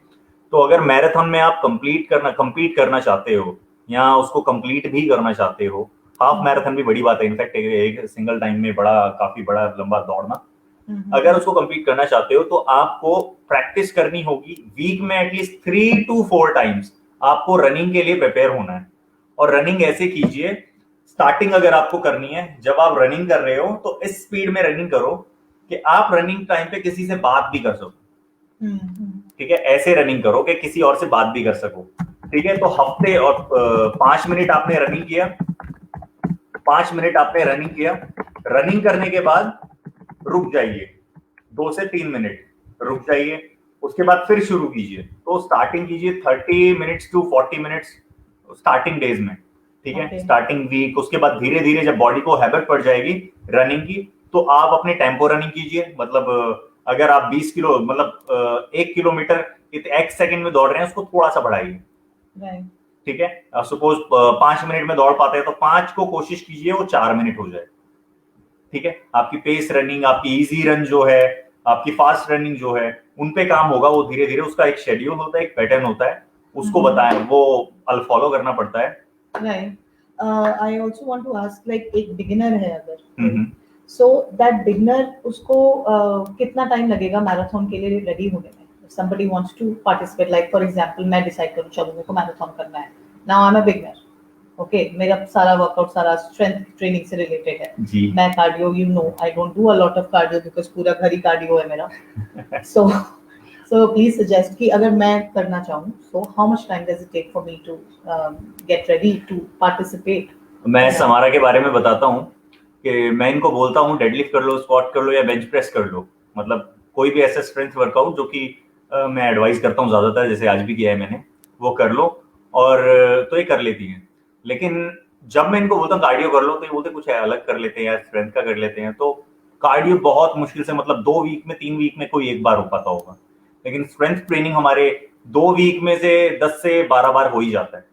तो अगर मैराथन में आप कंप्लीट करना चाहते हो या उसको कंप्लीट भी करना चाहते हो, हाफ मैराथन भी बड़ी बात है, इनफैक्ट एक सिंगल टाइम में काफी बड़ा लंबा दौड़ना, अगर उसको कंप्लीट करना चाहते हो तो आपको प्रैक्टिस करनी होगी, वीक में एटलीस्ट 3 to 4 टाइम्स आपको रनिंग के लिए प्रिपेयर होना है। और रनिंग ऐसे कीजिए स्टार्टिंग अगर आपको करनी है, जब आप रनिंग कर रहे हो तो इस स्पीड में रनिंग करो कि आप रनिंग टाइम पे किसी से बात भी कर सको। ठीक है, ऐसे रनिंग करो कि किसी और से बात भी कर सको। ठीक है, तो हफ्ते और 5 मिनट आपने रनिंग किया, 5 मिनट आपने रनिंग किया, रनिंग करने के बाद रुक जाइए, 2 से 3 मिनट रुक जाइए, उसके बाद फिर शुरू कीजिए। तो स्टार्टिंग कीजिए 30 minutes to 40 minutes starting days में। ठीक है, स्टार्टिंग वीक, उसके बाद धीरे धीरे जब बॉडी को हैबिट पड़ जाएगी रनिंग की, तो आप अपने टेम्पो रनिंग कीजिए। मतलब अगर आप 20 किलो मतलब 1 किलोमीटर एक सेकंड में दौड़ रहे हैं, उसको थोड़ा सा बढ़ाइए। ठीक है, सपोज 5 मिनट में दौड़ पाते हैं तो 5 को कोशिश कीजिए वो 4 मिनट हो जाए। ठीक है, आपकी पेस रनिंग, आपकी इजी रन जो है, आपकी फास्ट रनिंग जो है, उन पे काम होगा वो धीरे धीरे। उसका एक शेड्यूल होता है, एक पैटर्न होता है, उसको बताएं, वो फॉलो करना पड़ता है। Right, I also want to ask, like एक बिगिनर है अगर, सो दैट बिगिनर, उसको कितना टाइम लगेगा मैराथन के लिए रेडी होने में? If somebody wants to participate, like for example मैं डिसाइड करूं चलो मेरे को मैराथन करना है, now I am a beginner, okay, मेरा सारा वर्कआउट सारा स्ट्रेंथ ट्रेनिंग से रिलेटेड है, मैं cardio, you know I don't do a lot of cardio because पूरा घर ही कार्डियो है मेरा। सो प्लीज सजेस्ट कि अगर मैं करना चाहूँ, so how much time does it take for me to get ready to participate? मैं समारा के बारे में बताता हूँ कि मैं इनको बोलता हूँ डेडलिफ्ट कर लो, स्क्वाट कर लो या बेंच प्रेस कर लो, मतलब कोई भी ऐसा स्ट्रेंथ वर्कआउट जो कि मैं एडवाइस करता हूँ ज्यादातर, जैसे आज भी किया है मैंने, वो कर लो। और तो ये कर लेती हैं। लेकिन जब मैं इनको बोलता हूँ कार्डियो कर लो, तो ये बोलते कुछ अलग कर लेते हैं या स्ट्रेंथ का कर लेते हैं। तो कार्डियो बहुत मुश्किल से, मतलब 2 वीक में 3 वीक में कोई एक बार हो पाता होगा, लेकिन स्ट्रेंथ ट्रेनिंग हमारे 2 वीक में से 10 से 12 बार हो ही जाता है।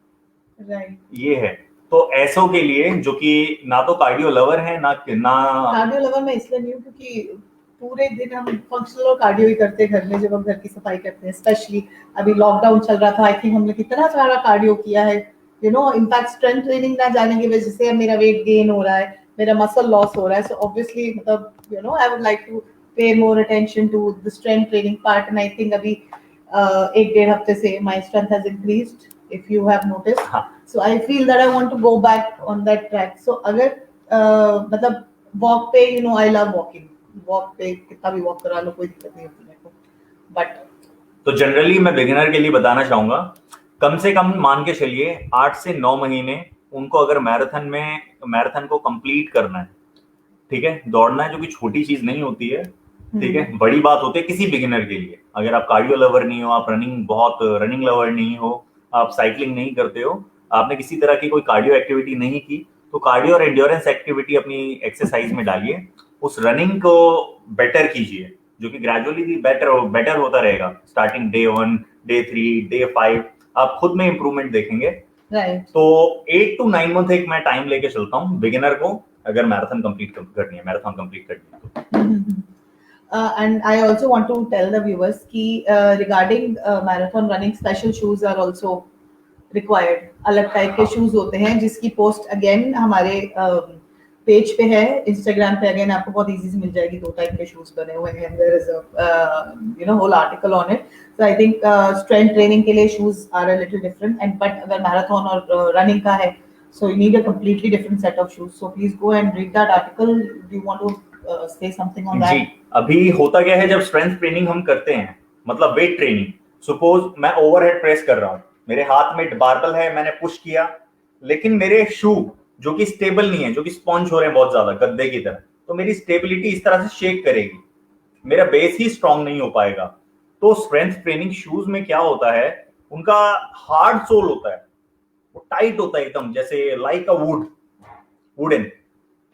राइट, ये है। तो ऐसों के लिए जो कि ना तो कार्डियो लवर है ना कार्डियो लवर मैं इसलिए नहीं हूँ क्योंकि पूरे दिन हम फंक्शनल और कार्डियो ही करते हैं घर में, जब हम घर की सफाई करते हैं। स्पेशली अभी लॉकडाउन चल रहा था, आई थिंक हमने कितना सारा कार्डियो किया है, you know. In fact strength training ना जाने की वजह से मेरा वेट गेन हो रहा है, मेरा मसल लॉस हो रहा है। सो ऑब्वियसली मतलब you know I would like to pay more attention to the strength training part, and I think अभी 1-1.5 हफ्ते से my strength has increased, if you have noticed. So I feel that I want to go back on that track. So अगर मतलब walk पे, you know I love walking, walk पे कितना भी walk करा लो कोई दिक्कत नहीं होती मेरे को, बट तो जनरली मैं बिगिनर के लिए बताना चाहूंगा, कम से कम मान के चलिए 8 से 9 महीने उनको अगर मैराथन को कंप्लीट करना है। ठीक है, दौड़ना है, जो कि छोटी चीज नहीं होती है। ठीक है, बड़ी बात होती है किसी बिगिनर के लिए। अगर आप कार्डियो लवर नहीं हो, आप रनिंग लवर नहीं हो, आप साइकिलिंग नहीं करते हो, आपने किसी तरह की कोई कार्डियो एक्टिविटी नहीं की, तो कार्डियो और एंड्योरेंस एक्टिविटी अपनी एक्सरसाइज में डालिए। उस रनिंग को बेटर कीजिए, जो कि ग्रेजुअली बेटर होता रहेगा। स्टार्टिंग डे 1, डे 3, डे 5 आप खुद में इंप्रूवमेंट देखेंगे। राइट, तो 8 to 9 मंथ एक मैं टाइम लेके चलता हूँ बिगिनर को, अगर मैराथन कंप्लीट करनी है तो। and I also want to tell the viewers कि regarding marathon running, special shoes are also required। अलग टाइप के शूज होते हैं जिसकी पोस्ट अगेन हमारे पेज पे है, इंस्टाग्राम पे अगेन आपको बहुत इजी से मिल जाएगी। 2 टाइप के शूज बने हुए हैं, there is a you know whole article on it. So I think strength training के लिए shoes are a little different, and but अगर मैराथन और रनिंग का है, so you need a completely different set of shoes। so please go and read that article। do you want to say something on that? जी, अभी होता क्या है, जब strength training हम करते हैं, मतलब वेट ट्रेनिंग, सपोज मैं ओवरहेड प्रेस कर रहा हूं, मेरे हाथ में बारबल है, मैंने पुश किया, लेकिन मेरे शू जो कि स्टेबल नहीं है, जो कि स्पॉन्ज हो रहे हैं बहुत ज्यादा गद्दे की तरह, तो मेरी स्टेबिलिटी इस तरह से शेक करेगी, मेरा बेस ही स्ट्रांग नहीं हो पाएगा। तो स्ट्रेंथ ट्रेनिंग शूज में क्या होता है, उनका हार्ड सोल होता है, वो टाइट होता है एकदम, जैसे लाइक अ वुडन।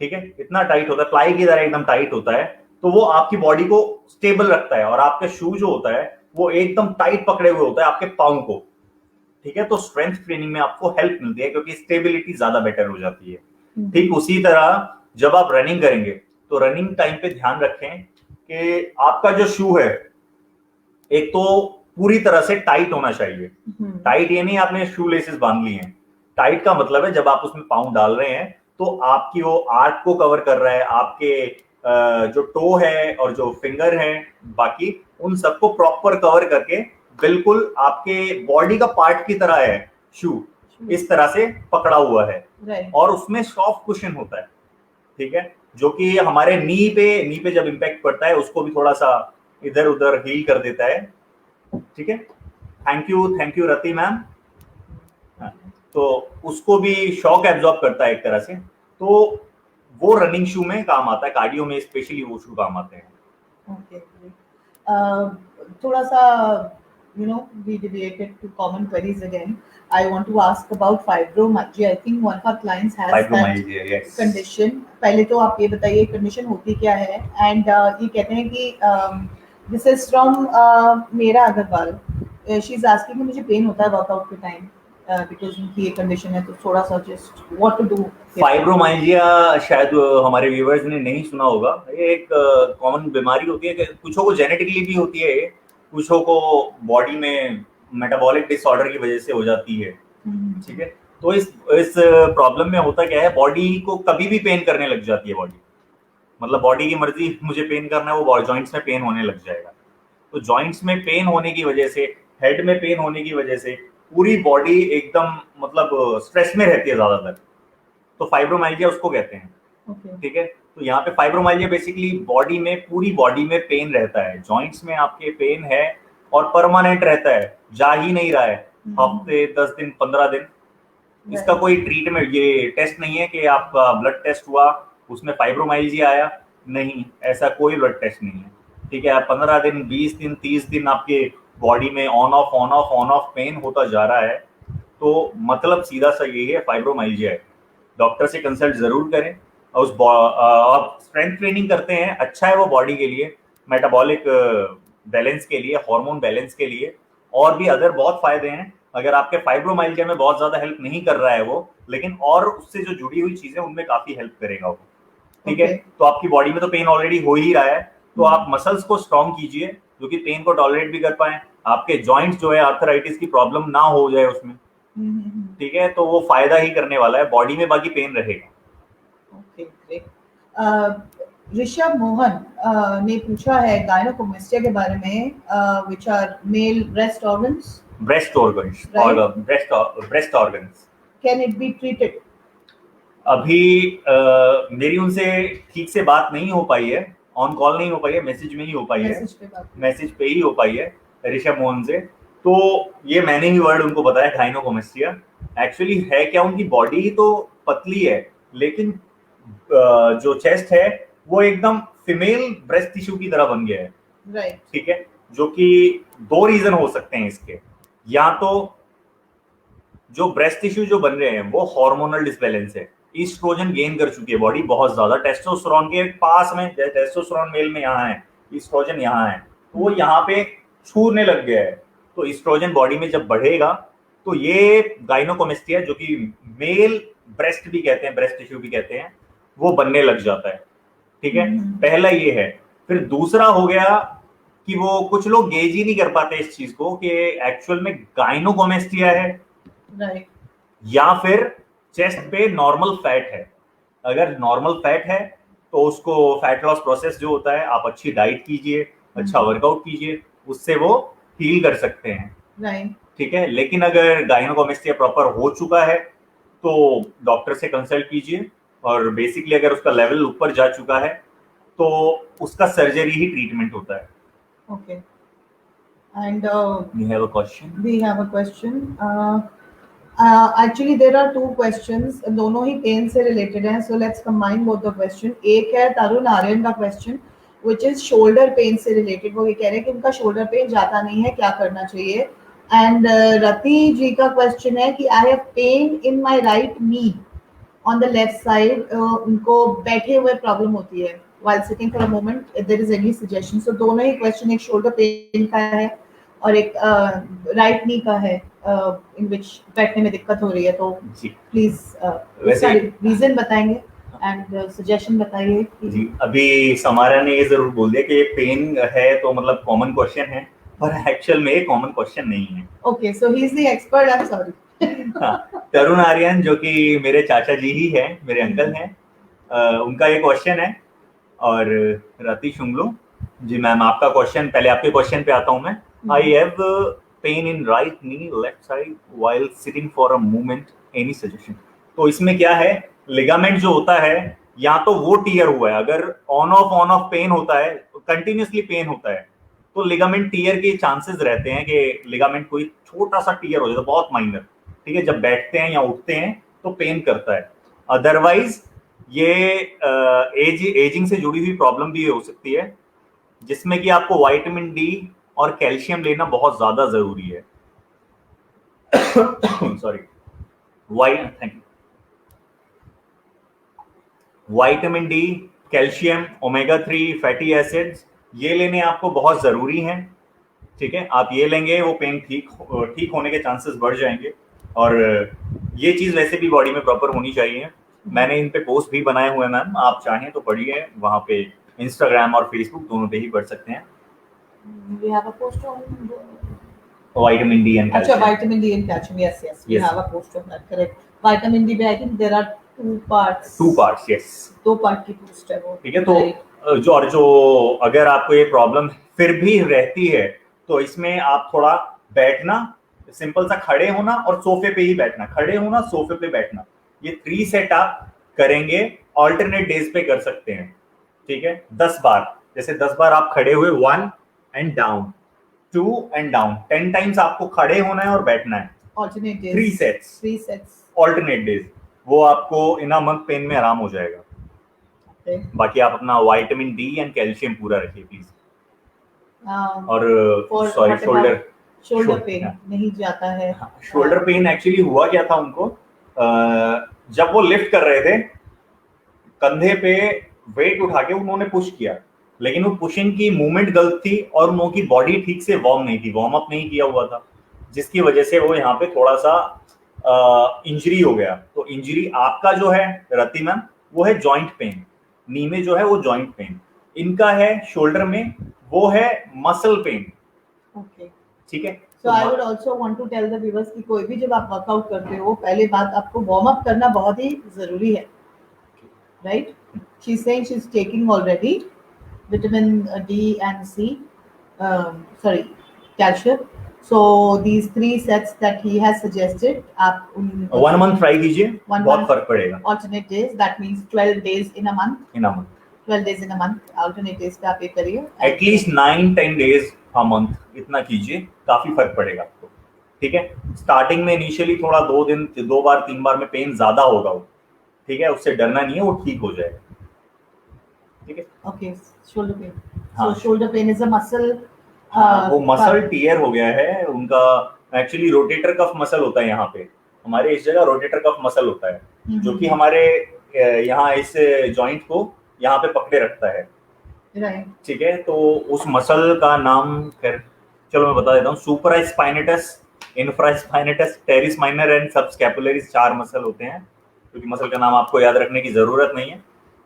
ठीक है, इतना टाइट होता है, प्लाई की तरह एकदम टाइट होता है। तो वो आपकी बॉडी को स्टेबल रखता है, और आपका शू जो होता है वो एकदम टाइट पकड़े हुए होता है आपके पाँव को। ठीक है, तो स्ट्रेंथ ट्रेनिंग में आपको हेल्प मिलती है क्योंकि स्टेबिलिटी ज्यादा बेटर हो जाती है। ठीक उसी तरह जब आप रनिंग करेंगे तो रनिंग टाइम पे ध्यान रखें कि आपका जो शू है, एक तो पूरी तरह से टाइट होना चाहिए। टाइट ये नहीं आपने शू लेसेस बांध ली हैं, टाइट का मतलब है जब आप उसमें पाँव डाल रहे हैं तो आपकी वो आर्क को कवर कर रहा है, आपके जो टो है और जो फिंगर है बाकी, उन सबको प्रॉपर कवर करके बिल्कुल आपके बॉडी का पार्ट की तरह है शू। इस तरह से पकड़ा हुआ है, राइट, और उसमें सॉफ्ट कुशन होता है, ठीक है, जो कि हमारे नी पे जब इम्पैक्ट पड़ता है उसको भी थोड़ा सा इधर उधर हील कर देता है, ठीक है। Thank you Rati ma'am. तो उसको भी शॉक एब्जॉर्ब करता है एक तरह से, तो वो रनिंग शू में काम आता है, कार्डियो में स्पेशली वो शू काम आते हैं। ओके, थोड़ा सा we deviated to common queries again. I want to ask about fibromyalgia. I think one of our clients has that fibromyalgia, yes. condition. पहले तो आप ये बताइए कंडीशन होती क्या है, एंड ये कहते हैं कि दिस इज फ्रॉम मेरा अग्रवाल। शी इज आस्किंग कि मुझे पेन होता है वर्कआउट के टाइम बिकॉज उनकी ये कंडीशन है, तो थोड़ा सा just what to do. Fibromyalgia शायद हमारे व्यूअर्स ने नहीं सुना होगा, ये एक कॉमन बीमारी होती है कि कुछों को जेनेटिकली भी होती है, कुछों को बॉडी में मेटाबॉलिक डिसऑर्डर की वजह से हो जाती है, ठीक है। तो इस प्रॉब्लम में होता क्या है, बॉडी को कभी भी पेन करने लग जाती है बॉडी, मतलब बॉडी की मर्जी, मुझे पेन करना है, वो जॉइंट्स में पेन होने लग जाएगा। तो जॉइंट्स में पेन होने की वजह से, हेड में पेन होने की वजह से पूरी बॉडी एकदम मतलब स्ट्रेस में रहती है ज्यादातर, तो फाइब्रोमाइल्जिया उसको कहते हैं, ठीक है। तो यहाँ पे फाइब्रोमाइल्जिया बेसिकली बॉडी में, पूरी बॉडी में पेन रहता है, जॉइंट्स में आपके पेन है और परमानेंट रहता है, जा ही नहीं रहा है, हफ्ते 10 दिन 15 दिन। इसका कोई ट्रीटमेंट, ये टेस्ट नहीं है कि आपका ब्लड टेस्ट हुआ उसमें फाइब्रोमाइल्जिया आया, नहीं, ऐसा कोई ब्लड टेस्ट नहीं है, ठीक है। 15 दिन 20 दिन 30 दिन आपके बॉडी में ऑन ऑफ पेन होता जा रहा है, तो मतलब सीधा सा यही है, फाइब्रोमाइल्जिया है। डॉक्टर से कंसल्ट जरूर करें, और उस आप स्ट्रेंथ ट्रेनिंग करते हैं, अच्छा है वो बॉडी के लिए, मेटाबॉलिक बैलेंस के लिए, हार्मोन बैलेंस के लिए, और भी अदर बहुत फायदे हैं। अगर आपके फाइब्रोमाइल्जिया में बहुत ज्यादा हेल्प नहीं कर रहा है वो, लेकिन और उससे जो जुड़ी हुई चीजें उनमें काफी हेल्प करेगा वो, ठीक है। तो आपकी बॉडी में तो पेन ऑलरेडी हो ही रहा है, तो आप मसल्स को स्ट्रॉन्ग कीजिए जो कि पेन को टॉलरेट भी कर पाए, आपके जॉइंट्स जो है आर्थराइटिस की प्रॉब्लम ना हो जाए उसमें, ठीक है, तो वो फायदा ही करने वाला है, बॉडी में बाकी पेन रहेगा। Okay, great. ऋषभ मोहन ने पूछा है गायनोकोमेस्टिया के बारे में, which are male breast organs. Breast organs can it be treated? अभी मेरी उनसे ठीक से बात नहीं हो पाई है, ऑन कॉल नहीं हो पाई है, मैसेज में ही हो पाई है, मैसेज पे ही हो पाई है ऋषभ मोहन से। तो ये मैंने ही वर्ड उनको बताया, गायनोकोमेस्टिया। एक्चुअली है क्या, उनकी बॉडी तो पतली है, लेकिन जो चेस्ट है वो एकदम फीमेल ब्रेस्ट टिश्यू की तरह बन गया है, राइट, ठीक है। जो कि 2 रीजन हो सकते हैं इसके, या तो जो ब्रेस्ट टिश्यू जो बन रहे हैं वो हार्मोनल डिसबैलेंस है, ईस्ट्रोजन गेन कर चुकी है बॉडी बहुत ज्यादा, टेस्टोस्टेरोन के पास में, टेस्टोस्टेरोन मेल में यहाँ है, ईस्ट्रोजन यहाँ है, तो वो यहाँ पे छूने लग गया है। तो ईस्ट्रोजन बॉडी में जब बढ़ेगा तो ये गायनोकोमेस्टिया, जो कि मेल ब्रेस्ट भी कहते हैं, ब्रेस्ट टिश्यू भी कहते हैं, वो बनने लग जाता है, ठीक है। पहला ये है। फिर दूसरा हो गया कि वो कुछ लोग गेज ही नहीं कर पाते इस चीज को कि एक्चुअल में गायनोकोमेस्टिया है, राइट, या फिर चेस्ट पे नॉर्मल फैट है। अगर नॉर्मल फैट है तो उसको फैट लॉस प्रोसेस जो होता है, आप अच्छी डाइट कीजिए, अच्छा वर्कआउट कीजिए, उससे वो हील कर सकते हैं, राइट, ठीक है। लेकिन अगर गायनोकोमेस्टिया प्रॉपर हो चुका है तो डॉक्टर से कंसल्ट कीजिए, और बेसिकली अगर उसका लेवल ऊपर जा चुका है तो उसका सर्जरी ही ट्रीटमेंट होता है। Okay, and You have a question? we have a question. Actually there are 2 questions, दोनों ही पेन से रिलेटेड हैं, so let's combine both the question. एक है तरुण आर्यन का question which is shoulder pain से related. वो ये कह रहे हैं कि उनका shoulder pain जाता नहीं है, क्या करना चाहिए। एंड रति जी का question है कि I have pain in my right knee on the left side. उनको बैठे हुए प्रॉब्लम होती है while sitting for a moment, if there is any suggestion. So दोनों ही question, एक shoulder pain का है और एक राइट नी का है, इन विच बैठने में दिक्कत हो रही है, तो प्लीज उसका रीजन बताएंगे एंड सजेशन बताइए। जी, अभी समारा ने ये जरूर बोल दिया कि पेन है तो मतलब कॉमन क्वेश्चन है, पर एक्चुअल में कॉमन क्वेश्चन नहीं है। Okay, so he is the expert, I am sorry. Tarun Aryan जो कि मेरे चाचा जी ही हैं, मेरे अंकल हैं, उनका ये क्वेश्चन है। और रति शुंगलू जी मैम, आपका क्वेश्चन, पहले आपके क्वेश्चन पे आता हूं मैं। I have pain in right knee left side while sitting for a moment, any suggestion. तो इसमें क्या है, लिगामेंट जो होता है या तो वो टीयर हुआ है, अगर ऑन ऑफ पेन होता है, कंटिन्यूसली पेन होता है, तो लिगामेंट टीयर के चांसेस रहते हैं कि लिगामेंट कोई छोटा सा टीयर हो जाता है, बहुत माइनर, ठीक है, जब बैठते हैं या उठते हैं तो पेन करता है। अदरवाइज ये एजिंग से जुड़ी हुई प्रॉब्लम भी हो सकती है, जिसमें कि आपको विटामिन डी और कैल्शियम लेना बहुत ज्यादा जरूरी है। Sorry, thank you. Vitamin D, calcium, omega 3 fatty acids, ये लेने आपको बहुत जरूरी हैं, ठीक है। आप ये लेंगे वो पेन ठीक होने के चांसेस बढ़ जाएंगे। और ये चीज वैसे भी बॉडी में प्रॉपर होनी चाहिए। मैंने इन पे पोस्ट भी बनाए हुए हैं मैम, आप चाहें तो पढ़िए, वहां पे इंस्टाग्राम और फेसबुक दोनों पे ही पढ़ सकते हैं। We have a post on Vitamin D and अच्छा, calcium. vitamin D and calcium. Yes, yes. We Yes. have a post on that. Correct. Vitamin D में I think there are two parts. Yes. 2 part की post है वो। ठीक है, तो जो अगर आपको ये प्रॉब्लम फिर भी रहती है तो इसमें आप थोड़ा बैठना, सिंपल सा खड़े होना और सोफे पे ही बैठना, खड़े होना सोफे पे बैठना, ये 3 सेट आप करेंगे, ऑल्टरनेट डेज पे कर सकते हैं, ठीक है। 10 बार, जैसे 10 बार आप खड़े हुए, 1 and down, 2 and down, 10 times आपको खड़े होना है और बैठना है, alternate days, 3 sets alternate days, वो आपको इन अ मंथ पेन में आराम हो जाएगा। okay. बाकी आप अपना विटामिन डी एंड कैल्शियम पूरा रखिए प्लीज। और सॉरी, शोल्डर पेन नहीं जाता है। शोल्डर पेन एक्चुअली हुआ क्या था उनको, जब वो लिफ्ट कर रहे थे कंधे पे वेट उठा के उन्होंने पुश किया, लेकिन वो पुशिंग की मूवमेंट गलत थी और उनकी बॉडी ठीक से वार्म अप नहीं किया हुआ था, जिसकी वजह से वो यहाँ पे थोड़ा सा इंजरी हो गया। तो इंजरी आपका जो है रति मैम, वो है जॉइंट पेन, नी में जो है वो जॉइंट पेन, इनका है शोल्डर में वो है मसल पेन। ओके, ठीक है। So I would also want to tell the viewers कि कोई भी जब आप वर्कआउट करते हो, पहले बात आपको वार्म अप करना बहुत ही जरूरी है, right. She is saying she is taking already vitamin D and C, sorry calcium, so these 3 sets that he has suggested, आप 1 मंथ ट्राई कीजिए, बहुत फर्क पड़ेगा। Alternate days, that means 12 days in a month, 12 days in a month, alternate days पे आप ये करिए, at least 9-10 days a month, इतना कीजिए, काफी फर्क पड़ेगा आपको, ठीक है। स्टार्टिंग में इनिशियली थोड़ा 2 दिन 2 बार 3 बार में पेन ज्यादा होगा वो, ठीक है, उससे डरना नहीं है, वो ठीक हो जाएगा, ठीक है। ओके, शोल्डर पेन, हाँ, so shoulder pain is a muscle, वो मसल टियर हो गया है उनका। एक्चुअली रोटेटर कफ मसल होता है यहाँ पे, हमारे इस जगह रोटेटर कफ मसल होता है, जो कि हमारे यहाँ इस जॉइंट को यहाँ पे पकड़े रखता है, राइट, ठीक है। तो उस मसल का नाम, खैर चलो मैं बता देता हूँ, supraspinatus, infraspinatus, teres minor and subscapularis, 4 muscle होते हैं, क्योंकि मसल का नाम आपको याद रखने की जरूरत नहीं है।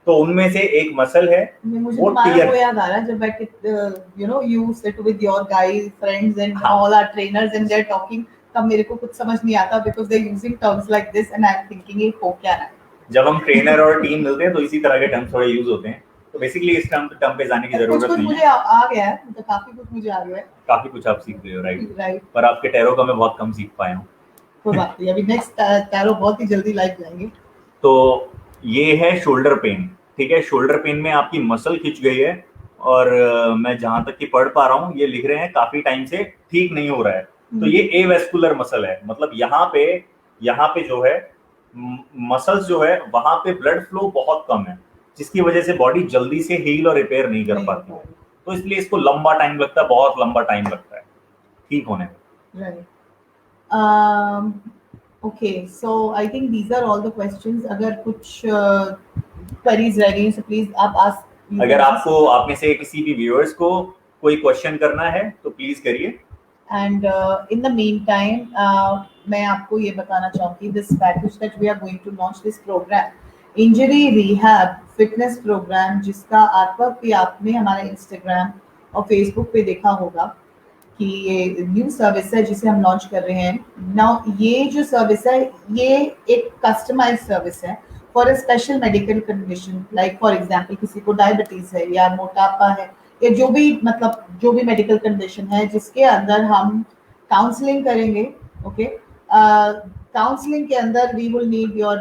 तो उनमें से एक मसल है, मुझे तुम्हारा वो याद आ रहा है, जब बैठ के you know you sit with your guys friends and all our trainers and they are talking, तब मेरे को कुछ समझ नहीं आता because they are using terms like this and I am thinking ये हो क्या रहा है। जब हम ट्रेनर और टीम मिलते हैं तो इसी तरह के टर्म्स थोड़े यूज होते हैं, तो बेसिकली इस टर्म पे जाने की जरूरत नहीं है। मुझे आ गया है, मतलब काफी कुछ मुझे आ गया है, काफी कुछ आप सीख गए हो, राइट, पर आपके टैरो का मैं बहुत कम सीख पाया हूँ। कोई बात नहीं, अभी नेक्स्ट टैरो बहुत ही जल्दी लाइव जाएंगे। तो ये है शोल्डर पेन, ठीक है। शोल्डर पेन में आपकी मसल खिंच गई है, और मैं जहां तक कि पढ़ पा रहा हूँ ये लिख रहे हैं काफी टाइम से ठीक नहीं हो रहा है। तो ये एवेस्कुलर मसल है, मतलब यहाँ पे जो है मसल्स जो है वहां पे ब्लड फ्लो बहुत कम है, जिसकी वजह से बॉडी जल्दी से हील और रिपेयर नहीं कर पाती है, तो इसलिए इसको लंबा टाइम लगता है, बहुत लंबा टाइम लगता है ठीक होने में। Right, okay, so I think these are all the questions. अगर कुछ क्वेरीज रह गई तो प्लीज आप आस्क। अगर आपको आप में से किसी भी व्यूअर्स को कोई क्वेश्चन करना है तो प्लीज करिए। And in the mean time मैं आपको ये बताना चाहूँगी, this package that we are going to launch this program, injury rehab fitness program, जिसका आर्टवर्क भी आपने हमारे इंस्टाग्राम और फेसबुक पे देखा होगा कि ये न्यू सर्विस है जिसे हम लॉन्च कर रहे हैं नाउ। ये जो सर्विस है ये एक कस्टमाइज सर्विस है for a special medical condition, like for example किसी को डायबिटीज है या मोटापा है या जो भी मेडिकल कंडीशन है जिसके अंदर हम काउंसलिंग करेंगे, ओके। काउंसलिंग के अंदर we will need your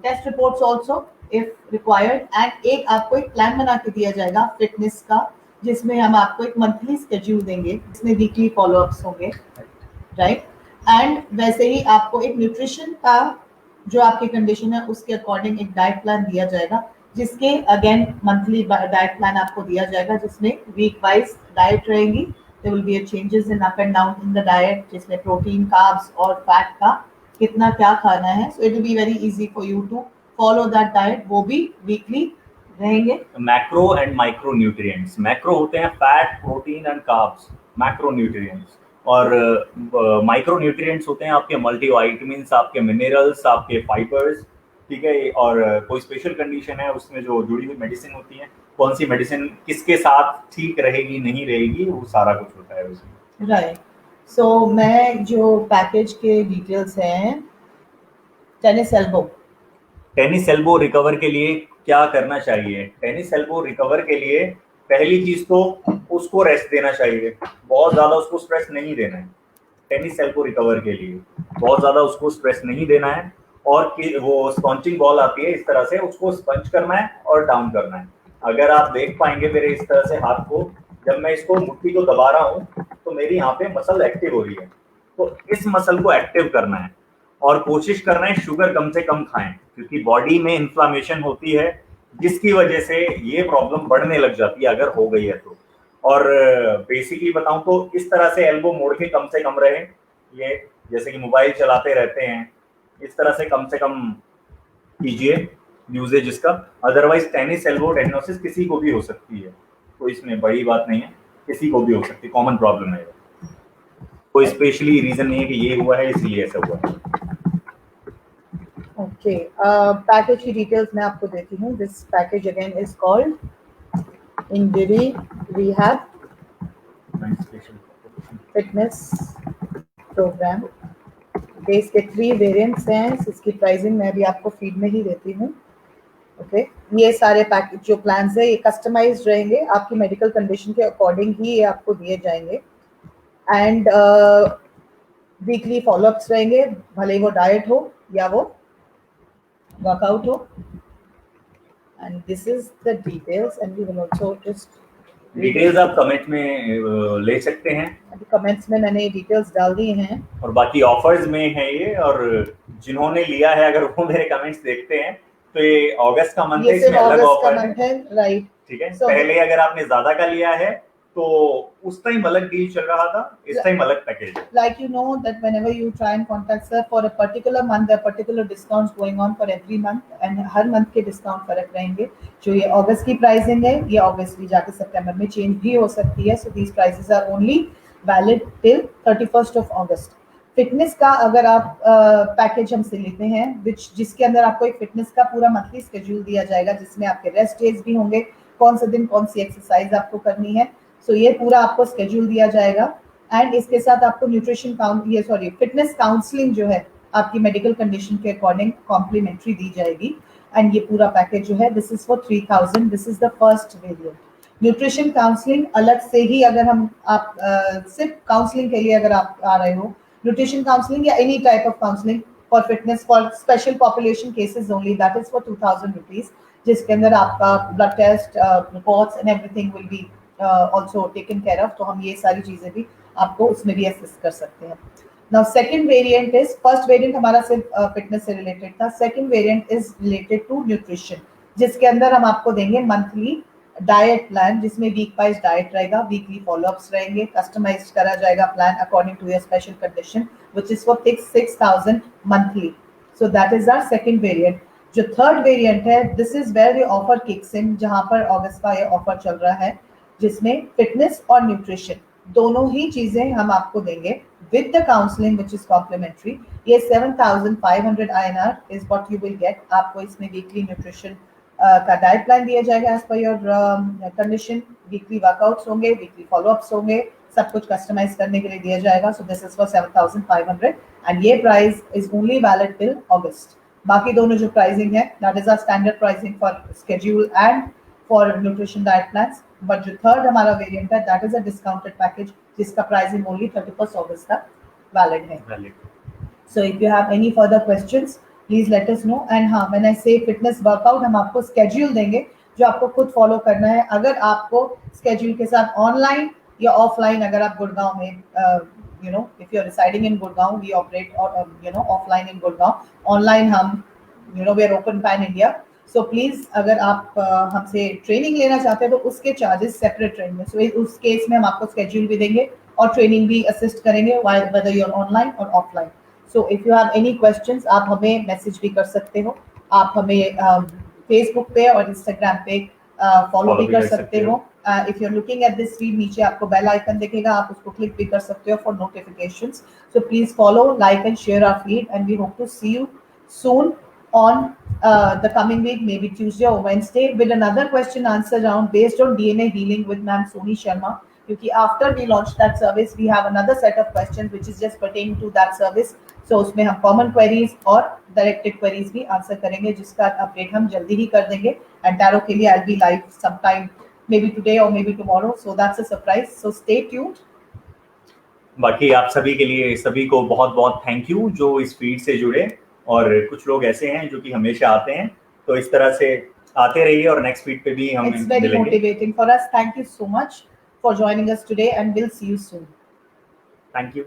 test reports also if required, and एक आपको एक प्लान बना के दिया जाएगा फिटनेस का, जिसमें हम आपको एक मंथली स्केड्यूल देंगे, जिसमें वीकली फॉलोअप्स होंगे, राइट। एंड वैसे ही आपको एक न्यूट्रिशन का जो आपकी कंडीशन है उसके अकॉर्डिंग एक डाइट प्लान दिया जाएगा, जिसके अगेन मंथली डाइट प्लान आपको दिया जाएगा, जिसमें वीक वाइज डाइट रहेगी। There will be changes in up and down in the diet, जिसमें प्रोटीन, कार्ब्स और फैट का कितना क्या खाना है। So it will be very easy for you to follow that diet, वो भी वीकली रहेंगे। Macro and micronutrients, macro होते हैं fat, protein and carbs, macronutrients, और माइक्रो न्यूट्रिएंट्स होते हैं आपके मल्टीविटामिन्स, आपके मिनरल्स, आपके फाइबर्स, ठीक है। और कोई स्पेशल कंडीशन है उसमें जो जुड़ी हुई मेडिसिन होती है, कौन सी मेडिसिन किसके साथ ठीक रहेगी नहीं रहेगी, वो सारा कुछ होता है उसमें, राइट। सो मैं जो पैकेज के डिटेल्स हैं, tennis elbow. Tennis elbow recover के लिए क्या करना चाहिए? टेनिस एल्बो रिकवर के लिए पहली चीज तो उसको रेस्ट देना चाहिए, बहुत ज्यादा उसको स्ट्रेस नहीं देना है। टेनिस एल्बो रिकवर के लिए बहुत ज्यादा उसको स्ट्रेस नहीं देना है, और वो स्पंचिंग बॉल आती है इस तरह से, उसको स्पंच करना है और डाउन करना है। अगर आप देख पाएंगे मेरे इस तरह से हाथ को, जब मैं इसको मुट्ठी को दबा रहा हूँ तो मेरी यहाँ पे मसल एक्टिव हो रही है, तो इस मसल को एक्टिव करना है, और कोशिश कर रहे हैं शुगर कम से कम खाएं, क्योंकि बॉडी में इन्फ्लामेशन होती है जिसकी वजह से ये प्रॉब्लम बढ़ने लग जाती है अगर हो गई है तो। और बेसिकली बताऊं तो इस तरह से एल्बो मोड़ के कम से कम रहे, ये जैसे कि मोबाइल चलाते रहते हैं इस तरह से कम कीजिए यूजेज इसका। अदरवाइज टेनिस एल्बो टेंडोसिस किसी को भी हो सकती है, तो इसमें बड़ी बात नहीं है, किसी को भी हो सकती है, कॉमन प्रॉब्लम है, कोई स्पेशली रीजन नहीं है कि ये हुआ है इसलिए ऐसा हुआ है। ओके, पैकेज की डिटेल्स मैं आपको देती हूँ। This package again is called injury rehab fitness program. इसके 3 वेरिएंट्स हैं, इसकी प्राइसिंग मैं भी आपको फीड में ही देती हूँ, ओके। ये सारे पैकेज जो प्लान्स है ये कस्टमाइज्ड रहेंगे, आपकी मेडिकल कंडीशन के अकॉर्डिंग ही ये आपको दिए जाएंगे, एंड वीकली फॉलोअप्स रहेंगे, भले वो डाइट हो या वो वर्कआउट हो। And this is the details, and we will also just details आप कमेंट में ले सकते हैं, अभी कमेंट्स में मैंने डिटेल्स डाल दी हैं, और बाकी ऑफर्स में है ये, और जिन्होंने लिया है अगर वो मेरे कमेंट्स देखते हैं तो ये अगस्त का मंथ है, इसमें अलग ऑफर है, राइट, ठीक है। पहले अगर आपने ज्यादा का लिया है तो उस टाइम अलग डील चल रहा था, इस टाइम अलग package. Like you know that whenever you try and contact sir for a particular month, there are particular discounts going on for every month, and her month के डिस्काउंट फर्क रहेंगे। जो ये अगस्त की प्राइसिंग है ये ऑब्वियसली जाके सितंबर में चेंज भी हो सकती है, so these prices are only valid till 31st of August। Fitness का अगर आप पैकेज हमसे लेते हैं जिसके अंदर आपको एक फिटनेस का पूरा मंथली स्केड्यूल दिया जाएगा, जिसमें आपके रेस्ट डेज भी होंगे, कौन से दिन कौन सी एक्सरसाइज आपको करनी है, सो ये पूरा आपको स्केड्यूल दिया जाएगा। एंड इसके साथ आपको फिटनेस काउंसलिंग जो है आपकी मेडिकल कंडीशन के अकॉर्डिंग कॉम्प्लीमेंट्री दी जाएगी। एंड ये पूरा पैकेज जो है this is for 3000, this is the first variant. Nutrition counselling अलग से ही, अगर हम आप सिर्फ काउंसलिंग के लिए अगर आप आ रहे हो, न्यूट्रिशन काउंसलिंग या any type of counselling for fitness for special population cases only, that is for 2000 rupees, जिसके अंदर आपका blood test, reports and everything will be also taken care of. तो हम ये सारी चीजें भी आपको उसमें भी असिस्ट कर सकते हैं। Now second variant is, first variant हमारा सिर्फ फिटनेस से रिलेटेड था, second variant is related to nutrition, जिसके अंदर हम आपको देंगे मंथली डाइट प्लान, जिसमें वीक वाइज डाइट रहेगा, वीकली फॉलोअप्स रहेंगे, कस्टमाइज करा जाएगा plan according to your special condition, which is for 6000 monthly. So that is our second variant. जो थर्ड वेरिएंट है, this is where the offer kicks in, जहां पर अगस्त का ये ऑफर चल रहा है, जिसमें फिटनेस और न्यूट्रिशन दोनों ही चीजें हम आपको देंगे with the counselling which is complimentary. ये 7500 INR is what you will get. आपको इसमें वीकली न्यूट्रिशन का डाइट प्लान दिया जाएगा as per your condition, weekly workouts होंगे, वीकली फॉलोअप्स होंगे, सब कुछ कस्टमाइज करने के लिए दिया जाएगा। So this is for 7500, and ये price is only valid till August. बाकी दोनों जो प्राइसिंग है that is our standard pricing for schedule and for nutrition diet plans, but जो थर्ड हमारा वेरिएंट है that is a discounted package, जिसका pricing only 31st August था, valid है. Valid. So if you have any further questions, please let us know. And हाँ, when I say fitness workout, हम आपको schedule देंगे जो आपको खुद follow करना है. अगर आपको schedule के साथ online या offline, अगर आप गुड़गांव में, if you're residing in Gurgaon, we operate, offline in Gurgaon. Online हम, we are open pan India. So please, अगर आप हमसे ट्रेनिंग लेना चाहते हैं तो उसके चार्जेस सेपरेट रहेंगे. So उस केस में हम आपको schedule भी देंगे और ट्रेनिंग भी असिस्ट करेंगे, whether you're online or offline. So if you have any questions, आप हमें मैसेज भी कर सकते हो. आप हमें फेसबुक पे और इंस्टाग्राम पे फॉलो भी कर सकते हो. If you're looking at this feed, नीचे आपको बेल आइकन दिखेगा, आप उसको क्लिक भी कर सकते हो for notifications. So please follow, like and share our feed, and we hope to see you soon on the coming week, maybe Tuesday or Wednesday, with another question answer round based on DNA healing with Ma'am Soni Sharma. Because after we launch that service, we have another set of questions which is just pertaining to that service. So उसमें हम common queries और directed queries भी answer करेंगे, जिसका update हम जल्दी ही कर देंगे. And tarot के लिए I'll be live sometime, maybe today or maybe tomorrow. So that's a surprise. So stay tuned. बाकी आप सभी के लिए, सभी को बहुत बहुत थैंक यू जो इस फीड से जुड़े. और कुछ लोग ऐसे हैं जो कि हमेशा आते हैं, तो इस तरह से आते रहिए और नेक्स्ट फीड पे भी हम मिलेंगे. It's very motivating for us. Thank you so much for joining us today and we'll see you soon. Thank you.